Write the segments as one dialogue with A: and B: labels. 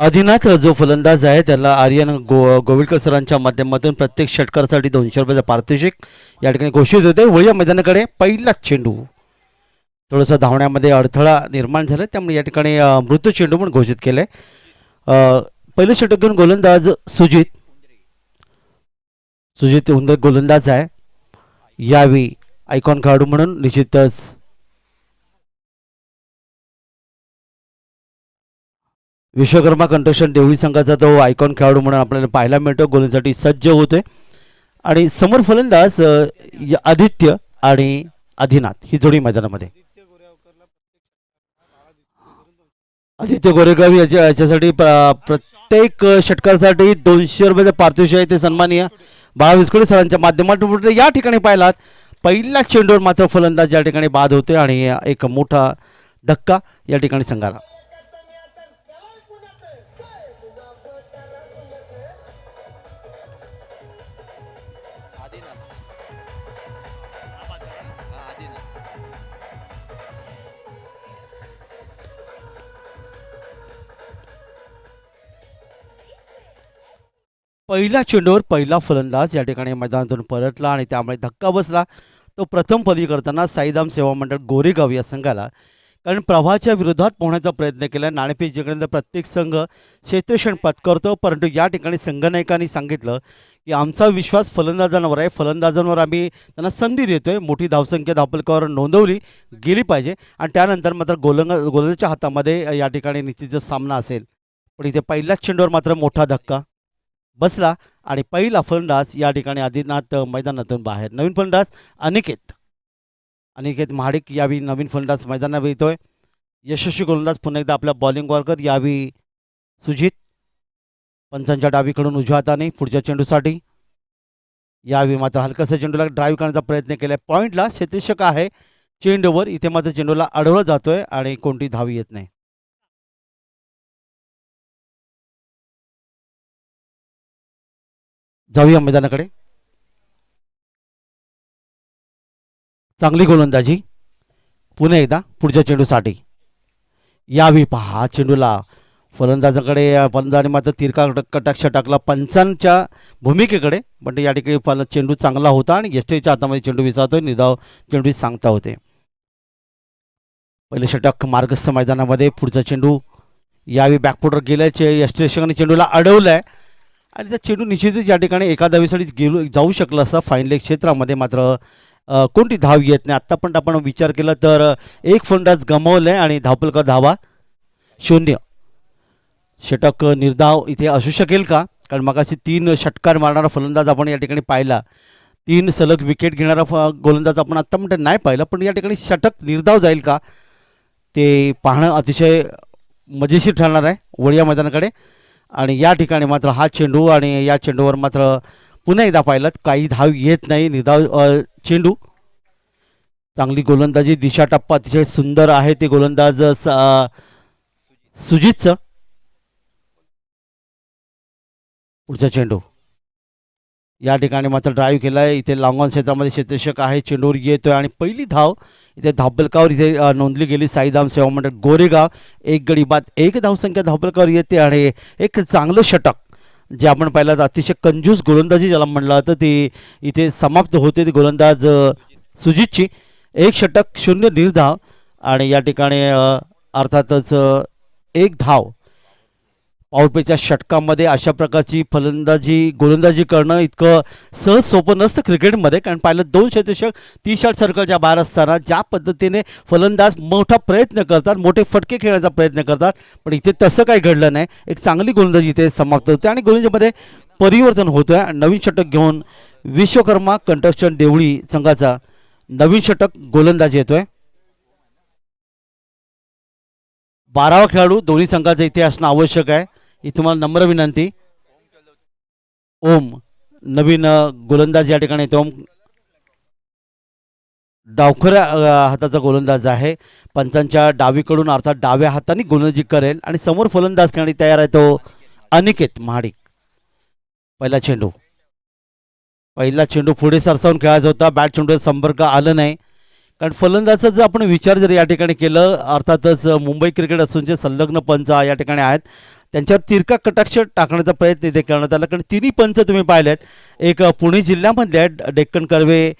A: आदिनाथ जो फलंदाज आहे त्याला आर्यन गोविलकर सरांच्या माध्यमातून प्रत्येक षटकारासाठी 200 रुपयाचा पारितोषिक या ठिकाणी घोषित होते. वळीया मैदानाकडे पहिला चेंडू थोडासा धावण्यामध्ये अडथळा निर्माण झाला, त्यामुळे या ठिकाणी मृत चेंडू पण घोषित केले. पहिले षटक घेऊन गोलंदाज सुजित उंदर गोलंदाज आहे. यावेळी आयकॉन खेळाडू म्हणून निश्चितच विश्वकर्मा कंस्ट्रक्शन देवळी संघाचा तो आयकॉन खेळाडू म्हणून आपल्याला पाहायला मिळतो. गोलंदाजीसाठी सज्ज होते आणि समोर फलंदाज आदित्य आणि आदिनाथ ही जोडी मैदानामध्ये. आदित्य गोरेगाव याच्यासाठी प्रत्येक षटकासाठी 200 रुपयाचे पारितोषिक आहे, ते सन्माननीय बाळा विस्कुळे सरांच्या माध्यमातून या ठिकाणी पाहिलात. पहिल्या चेंडूवर मात्र फलंदाज या ठिकाणी बाद होते आणि एक मोठा धक्का या ठिकाणी संघाला. पहिल्या चेंडूवर पहिला फलंदाज या ठिकाणी मैदानातून परतला आणि त्यामुळे धक्का बसला. तो प्रथम फली करताना साईधाम सेवा मंडळ गोरेगाव या संघाला, कारण प्रवाहाच्या विरोधात पोहण्याचा प्रयत्न केला. नाणेफेक जिंकण्यानंतर प्रत्येक संघ क्षेत्ररक्षण पत्करतो, परंतु या ठिकाणी संघनायकांनी सांगितलं की आमचा विश्वास फलंदाजांवर आहे, फलंदाजांवर आम्ही त्यांना संधी देतोय. मोठी धावसंख्या धावफलकावर नोंदवली गेली पाहिजे आणि त्यानंतर मात्र गोलंदाजाच्या हातामध्ये या ठिकाणी निश्चितच सामना असेल. पण इथे पहिल्याच चेंडूवर मात्र मोठा धक्का बसला आणि पहिला फलंदाज या ठिकाणी आदिनाथ मैदानातून बाहेर. नवीन फलंदाज अनिकेत महाडिक यावेळी नवीन फलंदाज मैदानावर येतोय. यशस्वी गोलंदाज पुन्हा एकदा आपल्या बॉलिंगवर कर. यावेळी सुजित पंचांच्या डावीकडून उजव्या हाताने पुढच्या चेंडूसाठी. यावेळी मात्र हलकासा चेंडूला ड्राईव्ह करण्याचा प्रयत्न केलाय. पॉईंटला क्षेत्ररक्षक आहे चेंडूवर, इथे मात्र चेंडूला अडवला जातोय आणि कोणती धावी येत नाही. जाऊया मैदानाकडे. चांगली गोलंदाजी पुन्हा एकदा पुढच्या चेंडूसाठी. यावी पहा चेंडूला फलंदाजाने मात्र तिरका कटाक्ष टाकला पंचांच्या भूमिकेकडे, पण या ठिकाणी चेंडू चांगला होता आणि यष्टीच्या हातामध्ये चेंडू विसावतोय. निधाव चेंडू सांगता होते. पहिले षटक मार्गस्थ मैदानामध्ये. पुढचा चेंडू यावेळी बॅकफुटवर गेल्याचे यष्टीरक्षकाने चेंडूला अडवलाय आणि त्या चेंडू निश्चितच या ठिकाणी एका धावीसाठी जाऊ शकला असता. फाईन लेग क्षेत्रामध्ये मात्र कोणती धाव येत नाही. आत्ता पण आपण विचार केला तर एक फलंदाज गमावलाय आणि धावफलका धावा 0. षटक निर्धाव इथे असू शकेल का, कारण मगाशी 3 षटकार मारणारा फलंदाज आपण या ठिकाणी पाहिला. 3 सलग विकेट घेणारा गोलंदाज आपण आत्ता म्हणतो नाही पाहिला, पण या ठिकाणी षटक निर्धाव जाईल का ते पाहणं अतिशय मजेशीर ठरणार आहे वळिया मैदानाकडे. आणि या ठिकाणी मात्र हा चेंडू आणि या चेंडूवर मात्र पुन्हा एकदा पाहिलात काही धाव येत नाही. निर्धाव चेंडू. चांगली गोलंदाजी, दिशा टप्पा अतिशय सुंदर आहे ते गोलंदाज सुजितचं. पुढचा चेंडू या ठिकाणी मात्र ड्राईव्ह केलाय. इथे लॉंग ऑन क्षेत्रामध्ये क्षेत्ररक्षक आहे, चेंडूवर येतोय आणि पहिली धाव इथे धावफलकावर इथे नोंदली गेली. साईधाम सेवा मंडळ गोरेगाव. 1 गडी बाद 1 धावसंख्या धावफलकावर येते आणि एक चांगलं षटक जे आपण पाहिलं तर अतिशय कंजूस गोलंदाजी ज्याला म्हणलं जातं ती इथे समाप्त होते. ती गोलंदाज सुजितची. 1 षटक 0 निर्धाव आणि या ठिकाणी अर्थातच 1 धाव. पॉवरप्लेच्या षटकामध्ये अशा प्रकारची गोलंदाजी करणं इतकं सहज सोपं नसतं क्रिकेटमध्ये, कारण पाहिलं 2 क्षेत्ररक्षक 30 शॉट सर्कलच्या बाहेर असताना ज्या पद्धतीने फलंदाज मोठा प्रयत्न करतात, मोठे फटके खेळण्याचा प्रयत्न करतात, पण इथे तसं काही घडलं नाही. एक चांगली गोलंदाजी इथे समाप्त होते आणि गोलंदाजीमध्ये परिवर्तन होतोय. नवीन षटक घेऊन विश्वकर्मा कंस्ट्रक्शन देवळी संघाचा नवीन षटक गोलंदाजी येतोय. 12वा खेळाडू दोन्ही संघाचा इथे असणं आवश्यक आहे. ही तुम्हाला नम्र विनंती. ओम नवीन गोलंदाज या ठिकाणी येतो. डावखऱ्या हाताचा गोलंदाज आहे. पंचांच्या डावीकडून अर्थात डाव्या हाताने गोलंदाजी करेल आणि समोर फलंदाज खेळण्यासाठी तयार आहे तो अनिकेत महाडिक. पहिला चेंडू पुढे सरसावून खेळायचा होता. बॅट चेंडूवर संपर्क आलं नाही, कारण फलंदाजाचा जर आपण विचार जर या ठिकाणी केलं, अर्थातच मुंबई क्रिकेट असोसिएशनचे संलग्न पंच या ठिकाणी आहेत, त्यांच्यावर तिरका कटाक्ष टाकण्याचा प्रयत्न इथे करण्यात आला. कारण तिन्ही पंच तुम्ही पाहिलेत, एक पुणे जिल्ह्यामधले आहेत, डेक्कन कर्वे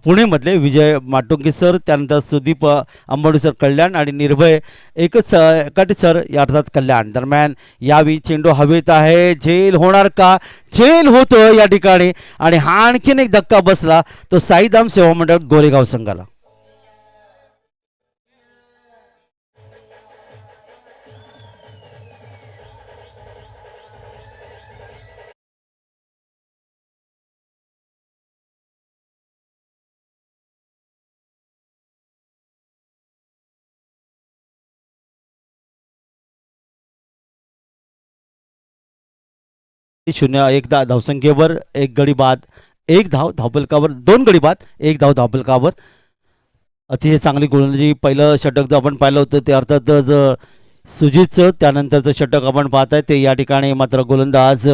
A: पुणेमधले विजय माटुंगे सर, त्यानंतर सुदीप अंबाडी सर कल्याण आणि निर्भय एकच काटे सर या अर्थात कल्याण. दरम्यान यावेळी चेंडू हवेत आहे, झेल होणार का? झेल होतो या ठिकाणी आणि हा आणखीन एक धक्का बसला तो साईधाम सेवा मंडळ गोरेगाव संघाला. शून्य एक धावसंख्येवर एक गडी बाद, एक धाव धावफलकावर, दोन गडी बाद, एक धाव धावफलकावर. अतिशय चांगली गोलंदाजी. पहिलं षटक जो आपण पाहिलं होतं ते अर्थातच सुजितचं, त्यानंतरचं षटक आपण पाहत आहे ते या ठिकाणी मात्र गोलंदाज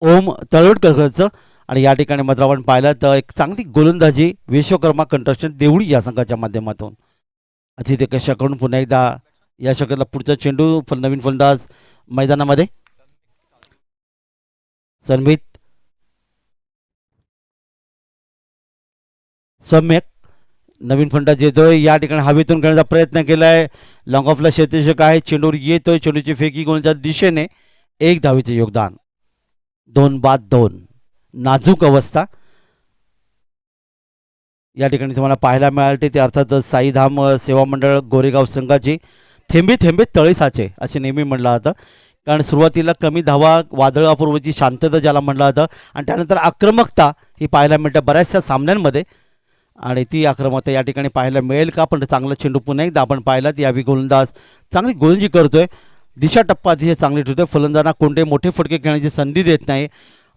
A: ओम तळवटकरचं. आणि या ठिकाणी मात्र आपण पाहिलं तर एक चांगली गोलंदाजी विश्वकर्मा कंस्ट्रक्शन देवळी या संघाच्या माध्यमातून. अतिथी कशाकडून पुन्हा एकदा या षटकाला पुढचा चेंडू नवीन फलंदाज मैदानामध्ये सन्मित सम्यक नवीन फलंदाज येतोय, या ठिकाणी हवेतून करण्याचा प्रयत्न केलाय. लॉंग ऑफला क्षेत्ररक्षक आहे, चेंडूवर येतोय, चेंडूची फेकी गोलच्या दिशेने, एक धावेचे योगदान, दोन बाद दोन. नाजूक अवस्था या ठिकाणी तुम्हाला पाहायला मिळाले ते अर्थात साईधाम सेवा मंडळ गोरेगाव संघाची थेंबे थेंबे तळे साचे असे नेहमी म्हणलं जातं. कारण सुरुवातीला कमी धावा, वादळापूर्वीची शांतता ज्याला म्हणलं जातं, आणि त्यानंतर आक्रमकता ही पाहायला मिळते बऱ्याचशा सामन्यांमध्ये. आणि ती आक्रमकता या ठिकाणी पाहायला मिळेल का? पण चांगला चेंडू पुन्हा एकदा आपण पाहिला, यावेळी गोलंदाज चांगली गोलंदाजी करतोय, दिशा टप्पा अतिशय चांगली ठेवतोय, फलंदाजांना कोणते मोठे फटके खेळण्याची संधी देत नाही.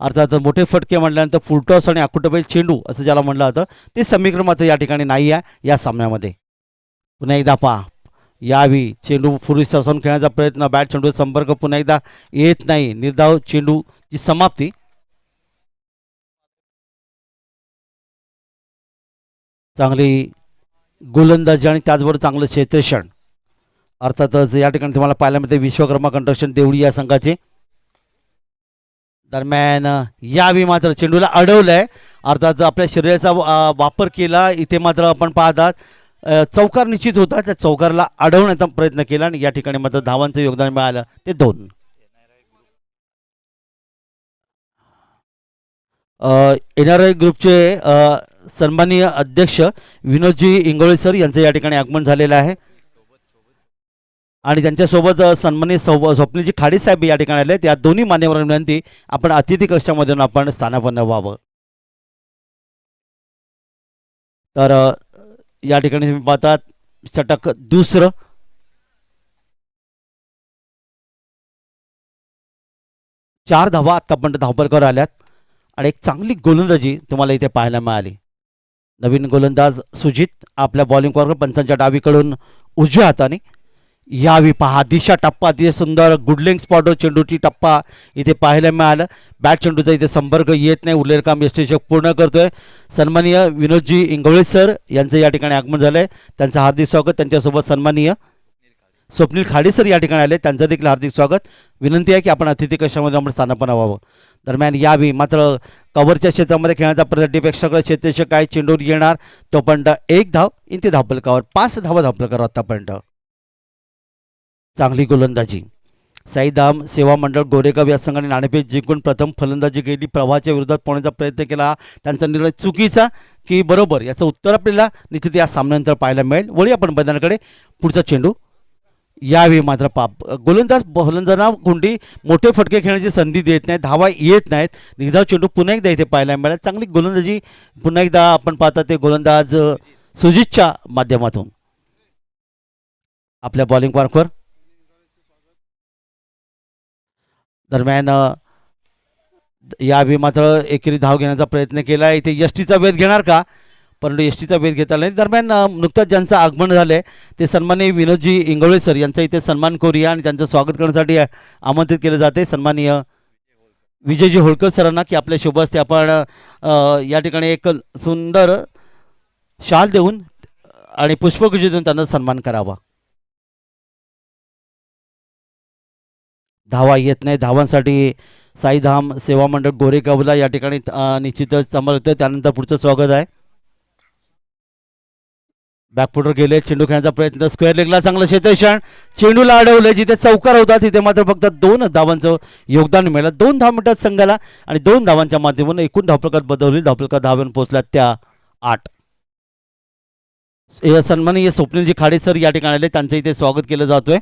A: अर्थात मोठे फटके म्हटल्यानंतर फुलटॉस आणि आकुटबैल चेंडू असं ज्याला म्हणलं जातं ते समीकरण मात्र या ठिकाणी नाही आहे या सामन्यामध्ये. पुन्हा एकदा पहा, यावी चेंडू फुरी सरसावून खेळण्याचा प्रयत्न, बॅट चेंडू संपर्क पुन्हा एकदा येत नाही, निर्धाव चेंडूची समाप्ती. चांगली गोलंदाजी आणि त्याचबरोबर चांगलं क्षेत्ररक्षण. अर्थातच या ठिकाणी तुम्हाला पाहायला मिळते विश्वकर्मा कंस्ट्रक्शन देवळी या संघाचे. दरम्यान यावेळी मात्र चेंडूला अडवलंय, अर्थात आपल्या शरीराचा वापर केला. इथे मात्र आपण पाहतात चौकार निश्चित होता, त्या चौकारला अडवण्याचा प्रयत्न केला आणि या ठिकाणी मात्र धावांचं योगदान मिळालं ते दोन. एनआरआय ग्रुपचे सन्माननीय अध्यक्ष विनोदजी इंगोळे सर यांचं या ठिकाणी आगमन झालेलं आहे आणि त्यांच्यासोबत सन्माननीय स्वप्नीलजी खाडे साहेब या ठिकाणी आले. त्या दोन्ही मान्यवरांना विनंती आपण अतिथी कक्षामधून आपण स्थानापन्न व्हावं. तर या ठिकाणी तुम्ही पाहतात षटक दुसरं, चार धावा आतापर्यंत धावफलकावर आल्यात आणि एक चांगली गोलंदाजी तुम्हाला इथे पाहायला मिळाली. नवीन गोलंदाज सुजित आपल्या बॉलिंग कॉर्नर पंचांच्या डावीकडून उजव्या हाताने. यावी पहा दिशा टप्पा अतिशय सुंदर गुडलिंग स्पॉटवर चेंडूची टप्पा इथे पाहायला मिळालं. बॅट चेंडूचा इथे संपर्क येत नाही, उरलेलं काम यष्टीशक पूर्ण करतोय सन्माननीय विनोदजी इंगवळे सर यांचं या ठिकाणी आगमन झालंय, त्यांचं हार्दिक स्वागत. त्यांच्यासोबत सन्माननीय स्वप्नील खाडे सर या ठिकाणी आले, त्यांचं देखील हार्दिक स्वागत. विनंती आहे की आपण अतिथी कक्षामध्ये आपण स्थानापन्न व्हावं. दरम्यान यावी मात्र कव्हरच्या क्षेत्रामध्ये खेळण्याचा प्रयत्नपेक्षा क्षेत्ररक्षक आहे, चेंडूवर येणार तोपर्यंत एक धाव, इथे धावफलकावर 5 धावा धावफलकावर आतापर्यंत. चांगली गोलंदाजी. साईधाम सेवा मंडळ गोरेगाव या संघाने नाणेफेक जिंकून प्रथम फलंदाजी केली, प्रवाहाच्या विरोधात पोहण्याचा प्रयत्न केला. त्यांचा निर्णय चुकीचा की बरोबर याचं उत्तर आपल्याला निश्चित या सामन्यानंतर पाहायला मिळेल. वळी आपण मैदानाकडे. पुढचा चेंडू. यावेळी मात्र गोलंदाज फलंदाजांना कोणती मोठे फटके खेळण्याची संधी देत नाहीत, धावा येत नाहीत, निर्धाव चेंडू पुन्हा एकदा इथे पाहायला मिळेल. चांगली गोलंदाजी पुन्हा एकदा आपण पाहता ते गोलंदाज सुजितच्या माध्यमातून आपल्या बॉलिंग कॉर्नरवर. दरम्यान यावेळी मात्र एकेरी धाव घेण्याचा प्रयत्न केला. इथे यष्टीचा वेध घेणार का? परंतु यष्टीचा वेध घेता नाही. दरम्यान नुकताच ज्यांचं आगमन झाले ते सन्माननीय विनोदजी इंगवळे सर यांचा इथे सन्मान करूया आणि त्यांचं स्वागत करण्यासाठी आमंत्रित केले जाते सन्माननीय विजयजी होळकर सरांना की आपल्या शुभ हस्ते आपण या ठिकाणी एक सुंदर शाल देऊन आणि पुष्पगुच्छ देऊन त्यांना सन्मान करावा. धावा येत नाही. धावांसाठी साईधाम सेवा मंडळ गोरेगावला या ठिकाणी निश्चितच समोर येतं. त्यानंतर पुढचं स्वागत आहे. बॅकफुटर गेले. चेंडू खेळण्याचा प्रयत्न स्क्वेअर लेगला चांगलं क्षेत्ररक्षण. चेंडूला अडवलं. जिथे चौकार होता तिथे मात्र फक्त 2 धावांचं योगदान मिळालं. 2 धाव मिळतात संघाला आणि 2 धावांच्या माध्यमातून एकूण धावफलकात बदलली. धावफलकात धावांवर पोहोचल्या त्या 8. सन्माननीय स्वप्नीलजी खाडे सर या ठिकाणी आले. त्यांचं इथे स्वागत केलं जातोय.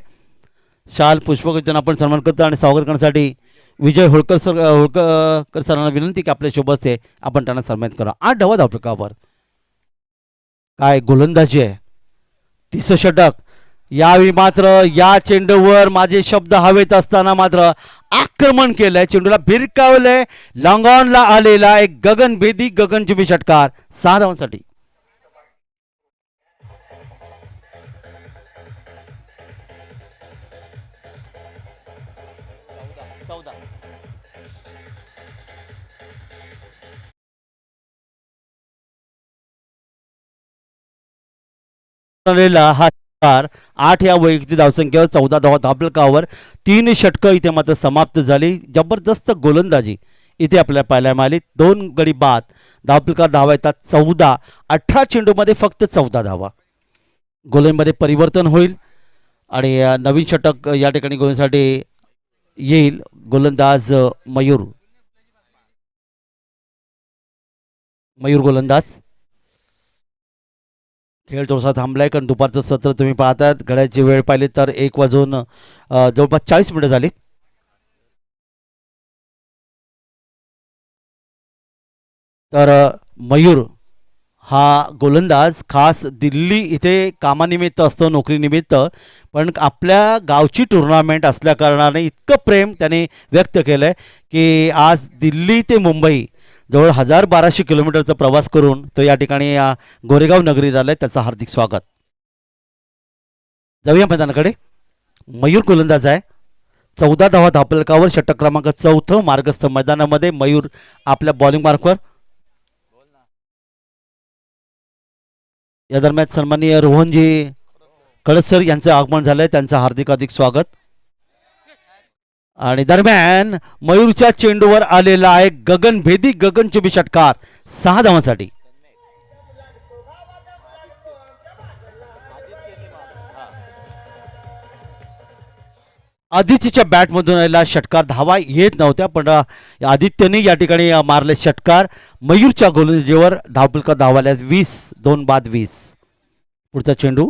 A: शाल पुष्पगुच्छ आपण सन्मान करतो आणि स्वागत करण्यासाठी विजय होळकर सरांना विनंती की आपल्या शोभ असते आपण त्यांना सन्मानित करा. 8 धावा धावफलकावर. काय गोलंदाजी आहे. 30 षटक. यावेळी मात्र या चेंडूवर माझे शब्द हवेत असताना मात्र आक्रमण केलंय. चेंडूला भिरकावलंय. लॉंगॉनला आलेला एक गगनभेदी गगनचुंबी षटकार 6 धावांसाठी. हा षटकार 8 या वैयक्तिक धावसंख्येवर 14 धावा धावफलकावर 3 षटकं इथे मात्र समाप्त झाली. जबरदस्त गोलंदाजी इथे आपल्याला पाहायला मिळाली. 2 गडी बाद. धावफलकात धावा येतात 14. 18 चेंडूमध्ये फक्त 14 धावा. गोलंदाजीमध्ये परिवर्तन होईल आणि नवीन षटक या ठिकाणी गोलंदाजीसाठी येईल. गोलंदाज मयूर गोलंदाज. खेळ थोडासा थांबलाय कारण दुपारचं सत्र तुम्ही पाहतात. घड्याची वेळ पाहिली तर 1 वाजून जवळपास 40 मिनिटं झाली. तर मयूर हा गोलंदाज खास दिल्ली इथे कामानिमित्त असतो, नोकरीनिमित्त, पण आपल्या गावची टुर्नामेंट असल्याकारणाने इतकं प्रेम त्याने व्यक्त केलं आहे की आज दिल्ली ते मुंबई जवळ 1200 किलोमीटरचा प्रवास करून तो या ठिकाणी गोरेगाव नगरीत आलाय. त्याचं हार्दिक स्वागत. जाऊया मैदानाकडे. मयूर गोलंदाज आहे. 14 धावा धावफलकावर. षटक क्रमांक 4 मार्गस्थ मैदानामध्ये मयूर आपल्या बॉलिंग मार्कवर. या दरम्यान सन्माननीय रोहनजी कळसर यांचं आगमन झालंय. त्यांचं हार्दिक स्वागत. आणि दरम्यान मयूरच्या चेंडूवर आलेला आहे गगनभेदी गगनचुंबी षटकार 6 धावांसाठी. आदित्यच्या बॅटमधून आलेला षटकार. धावा येत नव्हत्या पण आदित्यने या ठिकाणी मारले षटकार. मयूरच्या गोलंदाजीवर धावफलकात धावा आल्या 20. 2 बाद 20. पुढचा चेंडू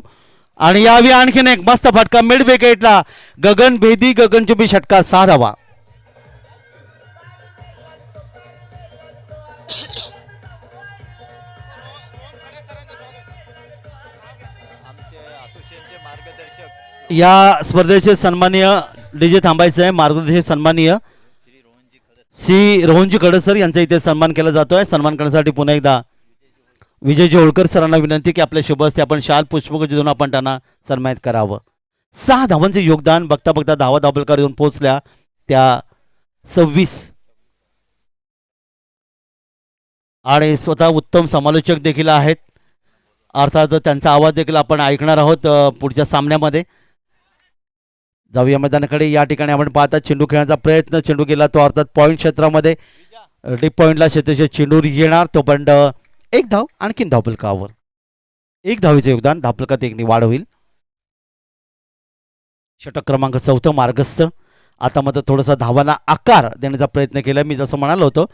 A: आणि यावी आणखीन एक मस्त फटका मिड विकेटला. गगनभेदी गगनचुंबी षटकार 6 धावा. या स्पर्धेचे सन्माननीय डीजे थांबायचं आहे. मार्गदर्शक सन्माननीय श्री रोहनजी खडसर यांचा इथे सन्मान केला जातोय. सन्मान करण्यासाठी पुन्हा एकदा विजयजी होळकर सरांना विनंती की आपल्या शुभ हस्ते आपण शाल पुष्पगुच्छ देऊन आपण त्यांना सन्मानित करावं. 6 धावांचे योगदान. बघता बघता धावा धावफलकावर येऊन पोहोचल्या त्या 26. आणि स्वतः उत्तम समालोचक देखील आहेत. अर्थात त्यांचा आवाज देखील आपण ऐकणार आहोत पुढच्या सामन्यामध्ये. जाऊया मैदानाकडे. या ठिकाणी आपण पाहता चेंडू खेळण्याचा प्रयत्न. चेंडू गेला तो अर्थात पॉईंट क्षेत्रामध्ये. डीप पॉईंटला क्षेत्राचे चेंडू येणार तोपर्यंत 1 धाव. आणखीन धावफलकावर 1 धावीचे योगदान. धावफलकात 1 वाढ होईल. षटक क्रमांक 4 मार्गस्थ. आता मात्र थोडासा धावांना आकार देण्याचा प्रयत्न केला. मी जसं म्हणालो होतो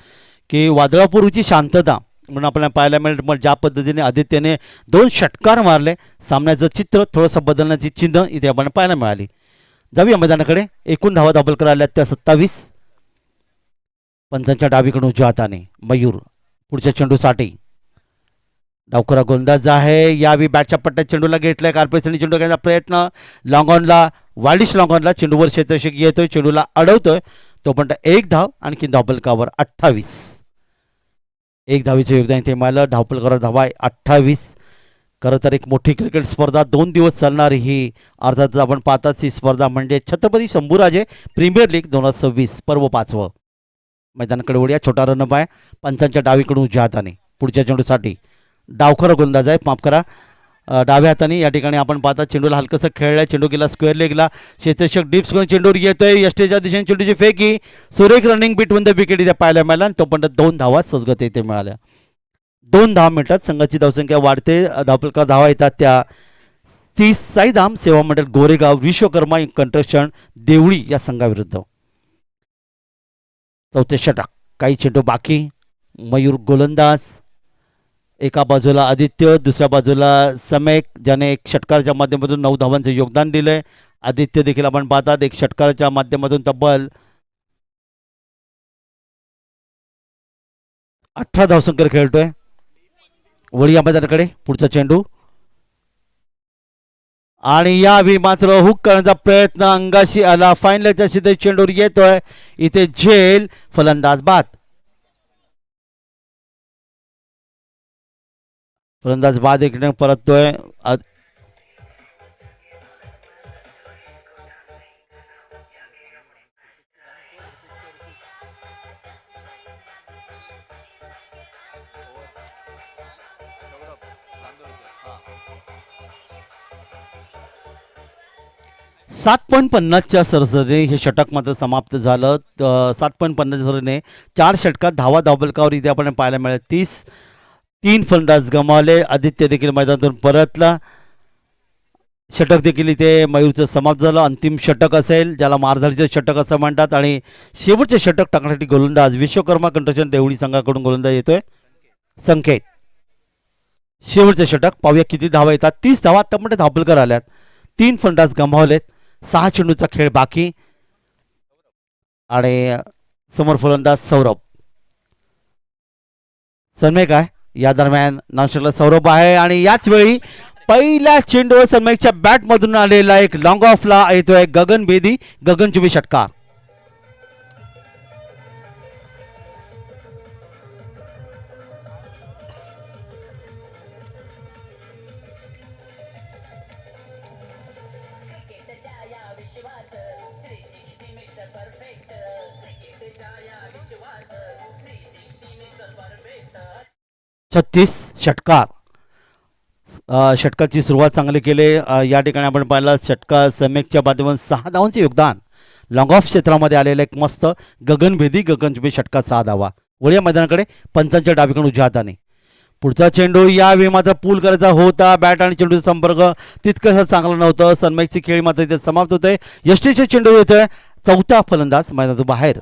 A: की वादळापूर्वीची शांतता म्हणून आपल्याला पाहायला मिळेल. ज्या पद्धतीने आदित्यने 2 षटकार मारले सामन्याचं चित्र थोडंसं बदलण्याची चिन्ह इथे आपण पाहायला मिळाली. जाऊया मैदानाकडे. एकूण धावा धावफलकावर आल्या त्या 27. पंचांच्या डावीकडून उजव्या हाताने मयूर. पुढच्या चेंडूसाठी डावखरा गोलंदाज आहे. यावी बॅटच्या पट्ट्यात चेंडूला घेतलाय. कार्पेसने चेंडू घ्यायचा प्रयत्न. लॉंगॉनला वाईडिश लॉंगॉनला चेंडूवर क्षेत्ररक्षक येतोय. चेंडूला अडवतोय तोपर्यंत 1 धाव. आणखी धावफलकावर 28. 1 धावीचे योगदान इथे मिळालं. धावफलकावर धावा 28. खरं तर एक मोठी क्रिकेट स्पर्धा 2 दिवस चालणारी ही अर्थातच आपण पाहताच ही स्पर्धा म्हणजे छत्रपती शंभूराजे प्रीमियर लीग 2026 पर्व 5वं. मैदानाकडे वळूया. छोटा रनअप आहे. पंचांच्या डावीकडून उजव्या हाताने. पुढच्या चेंडूसाठी डावखरा गोलंदाज आहे. माफ करा डाव्या हाताने या ठिकाणी आपण पाहता चेंडूला हलकंसं खेळलाय, चेंडू गेला स्क्वेअर लेगला, क्षेत्ररक्षक डिप्स करून चेंडूवर येतोय, यष्टीच्या दिशेने चेंडूची फेकी, सुरेख रनिंग बिटवीन द विकेट इथे पाहायला मिळाला आणि तोपर्यंत 2 धावा सहजगत इथे मिळाल्या. 2 मिनिटात संघाची धावसंख्या वाढते. धावफलकावर धावा येतात त्या 30. साईधाम सेवा मंडळ गोरेगाव विश्वकर्मा कंस्ट्रक्शन देवळी या संघाविरुद्ध. चौथे षटक, काही चेंडू बाकी. मयूर गोलंदाज, एका बाजूला आदित्य, दुसऱ्या बाजूला समेक, ज्याने एक षटकाराच्या माध्यमातून 9 धावांचे योगदान दिलंय. आदित्य देखील आपण पाहतात एक षटकाराच्या माध्यमातून तब्बल 18 धावसंख्येवर खेळतोय. वळी या मैदानाकडे पुढचा चेंडू आणि यावेळी मात्र हुक करण्याचा प्रयत्न अंगाशी आला. फाईनलच्या सिद्धे चेंडूवर येतोय इथे झेल, फलंदाज बाद. फलंदाज बाद इकडे परततोय. 7.50च्या सरासरीने हे षटक मात्र समाप्त झालं. 7.50 सरासरीने 4 षटकात धावा धावफलकावर इथे आपण पाहायला मिळाले. 3 फलंदाज गमावले. आदित्य देखील मैदानातून परतला. षटक देखील इथे मयूरचं समाप्त झालं. अंतिम षटक असेल, ज्याला मारधाडीचं षटक असं म्हणतात. आणि शेवटचे षटक टाकण्यासाठी गोलंदाज विश्वकर्मा कंस्ट्रक्शन देवळी संघाकडून गोलंदाज येतोय संकेत. शेवटचे षटक पाहूया किती धावा येतात. 30 धावा आतापर्यंत धावफलकार आल्यात. 3 फलंदाज गमावलेत. 6 चेंडूचा खेळ बाकी आणि समोर फलंदाज सौरभ. सन्मेक आहे या दरम्यान. नाशिकला सौरभ आहे आणि याच वेळी पहिल्या चेंडूवर सन्मेकच्या बॅटमधून आलेला एक लॉंग ऑफला येतोय गगन बेदी. गगनचुंबी षटकार. छत्तीस षटकार. षटकाची सुरुवात चांगली केली. या ठिकाणी आपण पाहिलं षटकार समेकच्या माध्यमातून 6 धावांचे योगदान. लॉंग ऑफ क्षेत्रामध्ये आलेलं एक मस्त गगनभेदी गगनचुंबी षटकार 6 धावा. वळीया मैदानाकडे पंचांच्या डावीकडून उजव्या हाताने पुढचा चेंडू. यावेळी मात्र पूल करायचा होता. बॅट आणि चेंडूचा संपर्क तितकंसं चांगलं नव्हतं. सनमेकची खेळी मात्र इथे समाप्त होते. यष्टीचे चेंडू येतोय. चौथा फलंदाज मैदानातून बाहेर.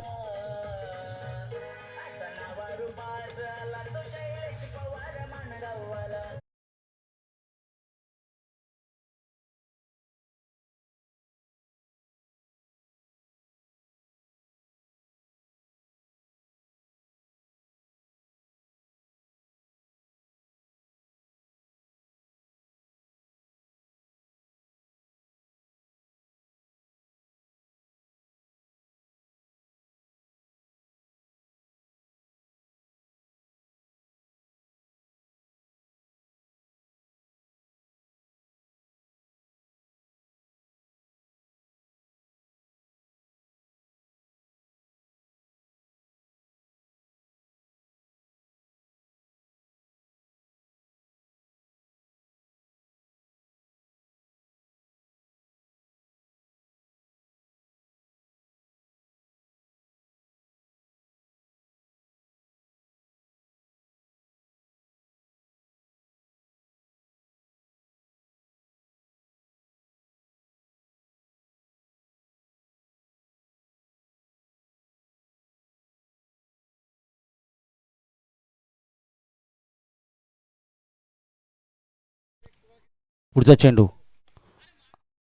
A: पुढचा चेंडू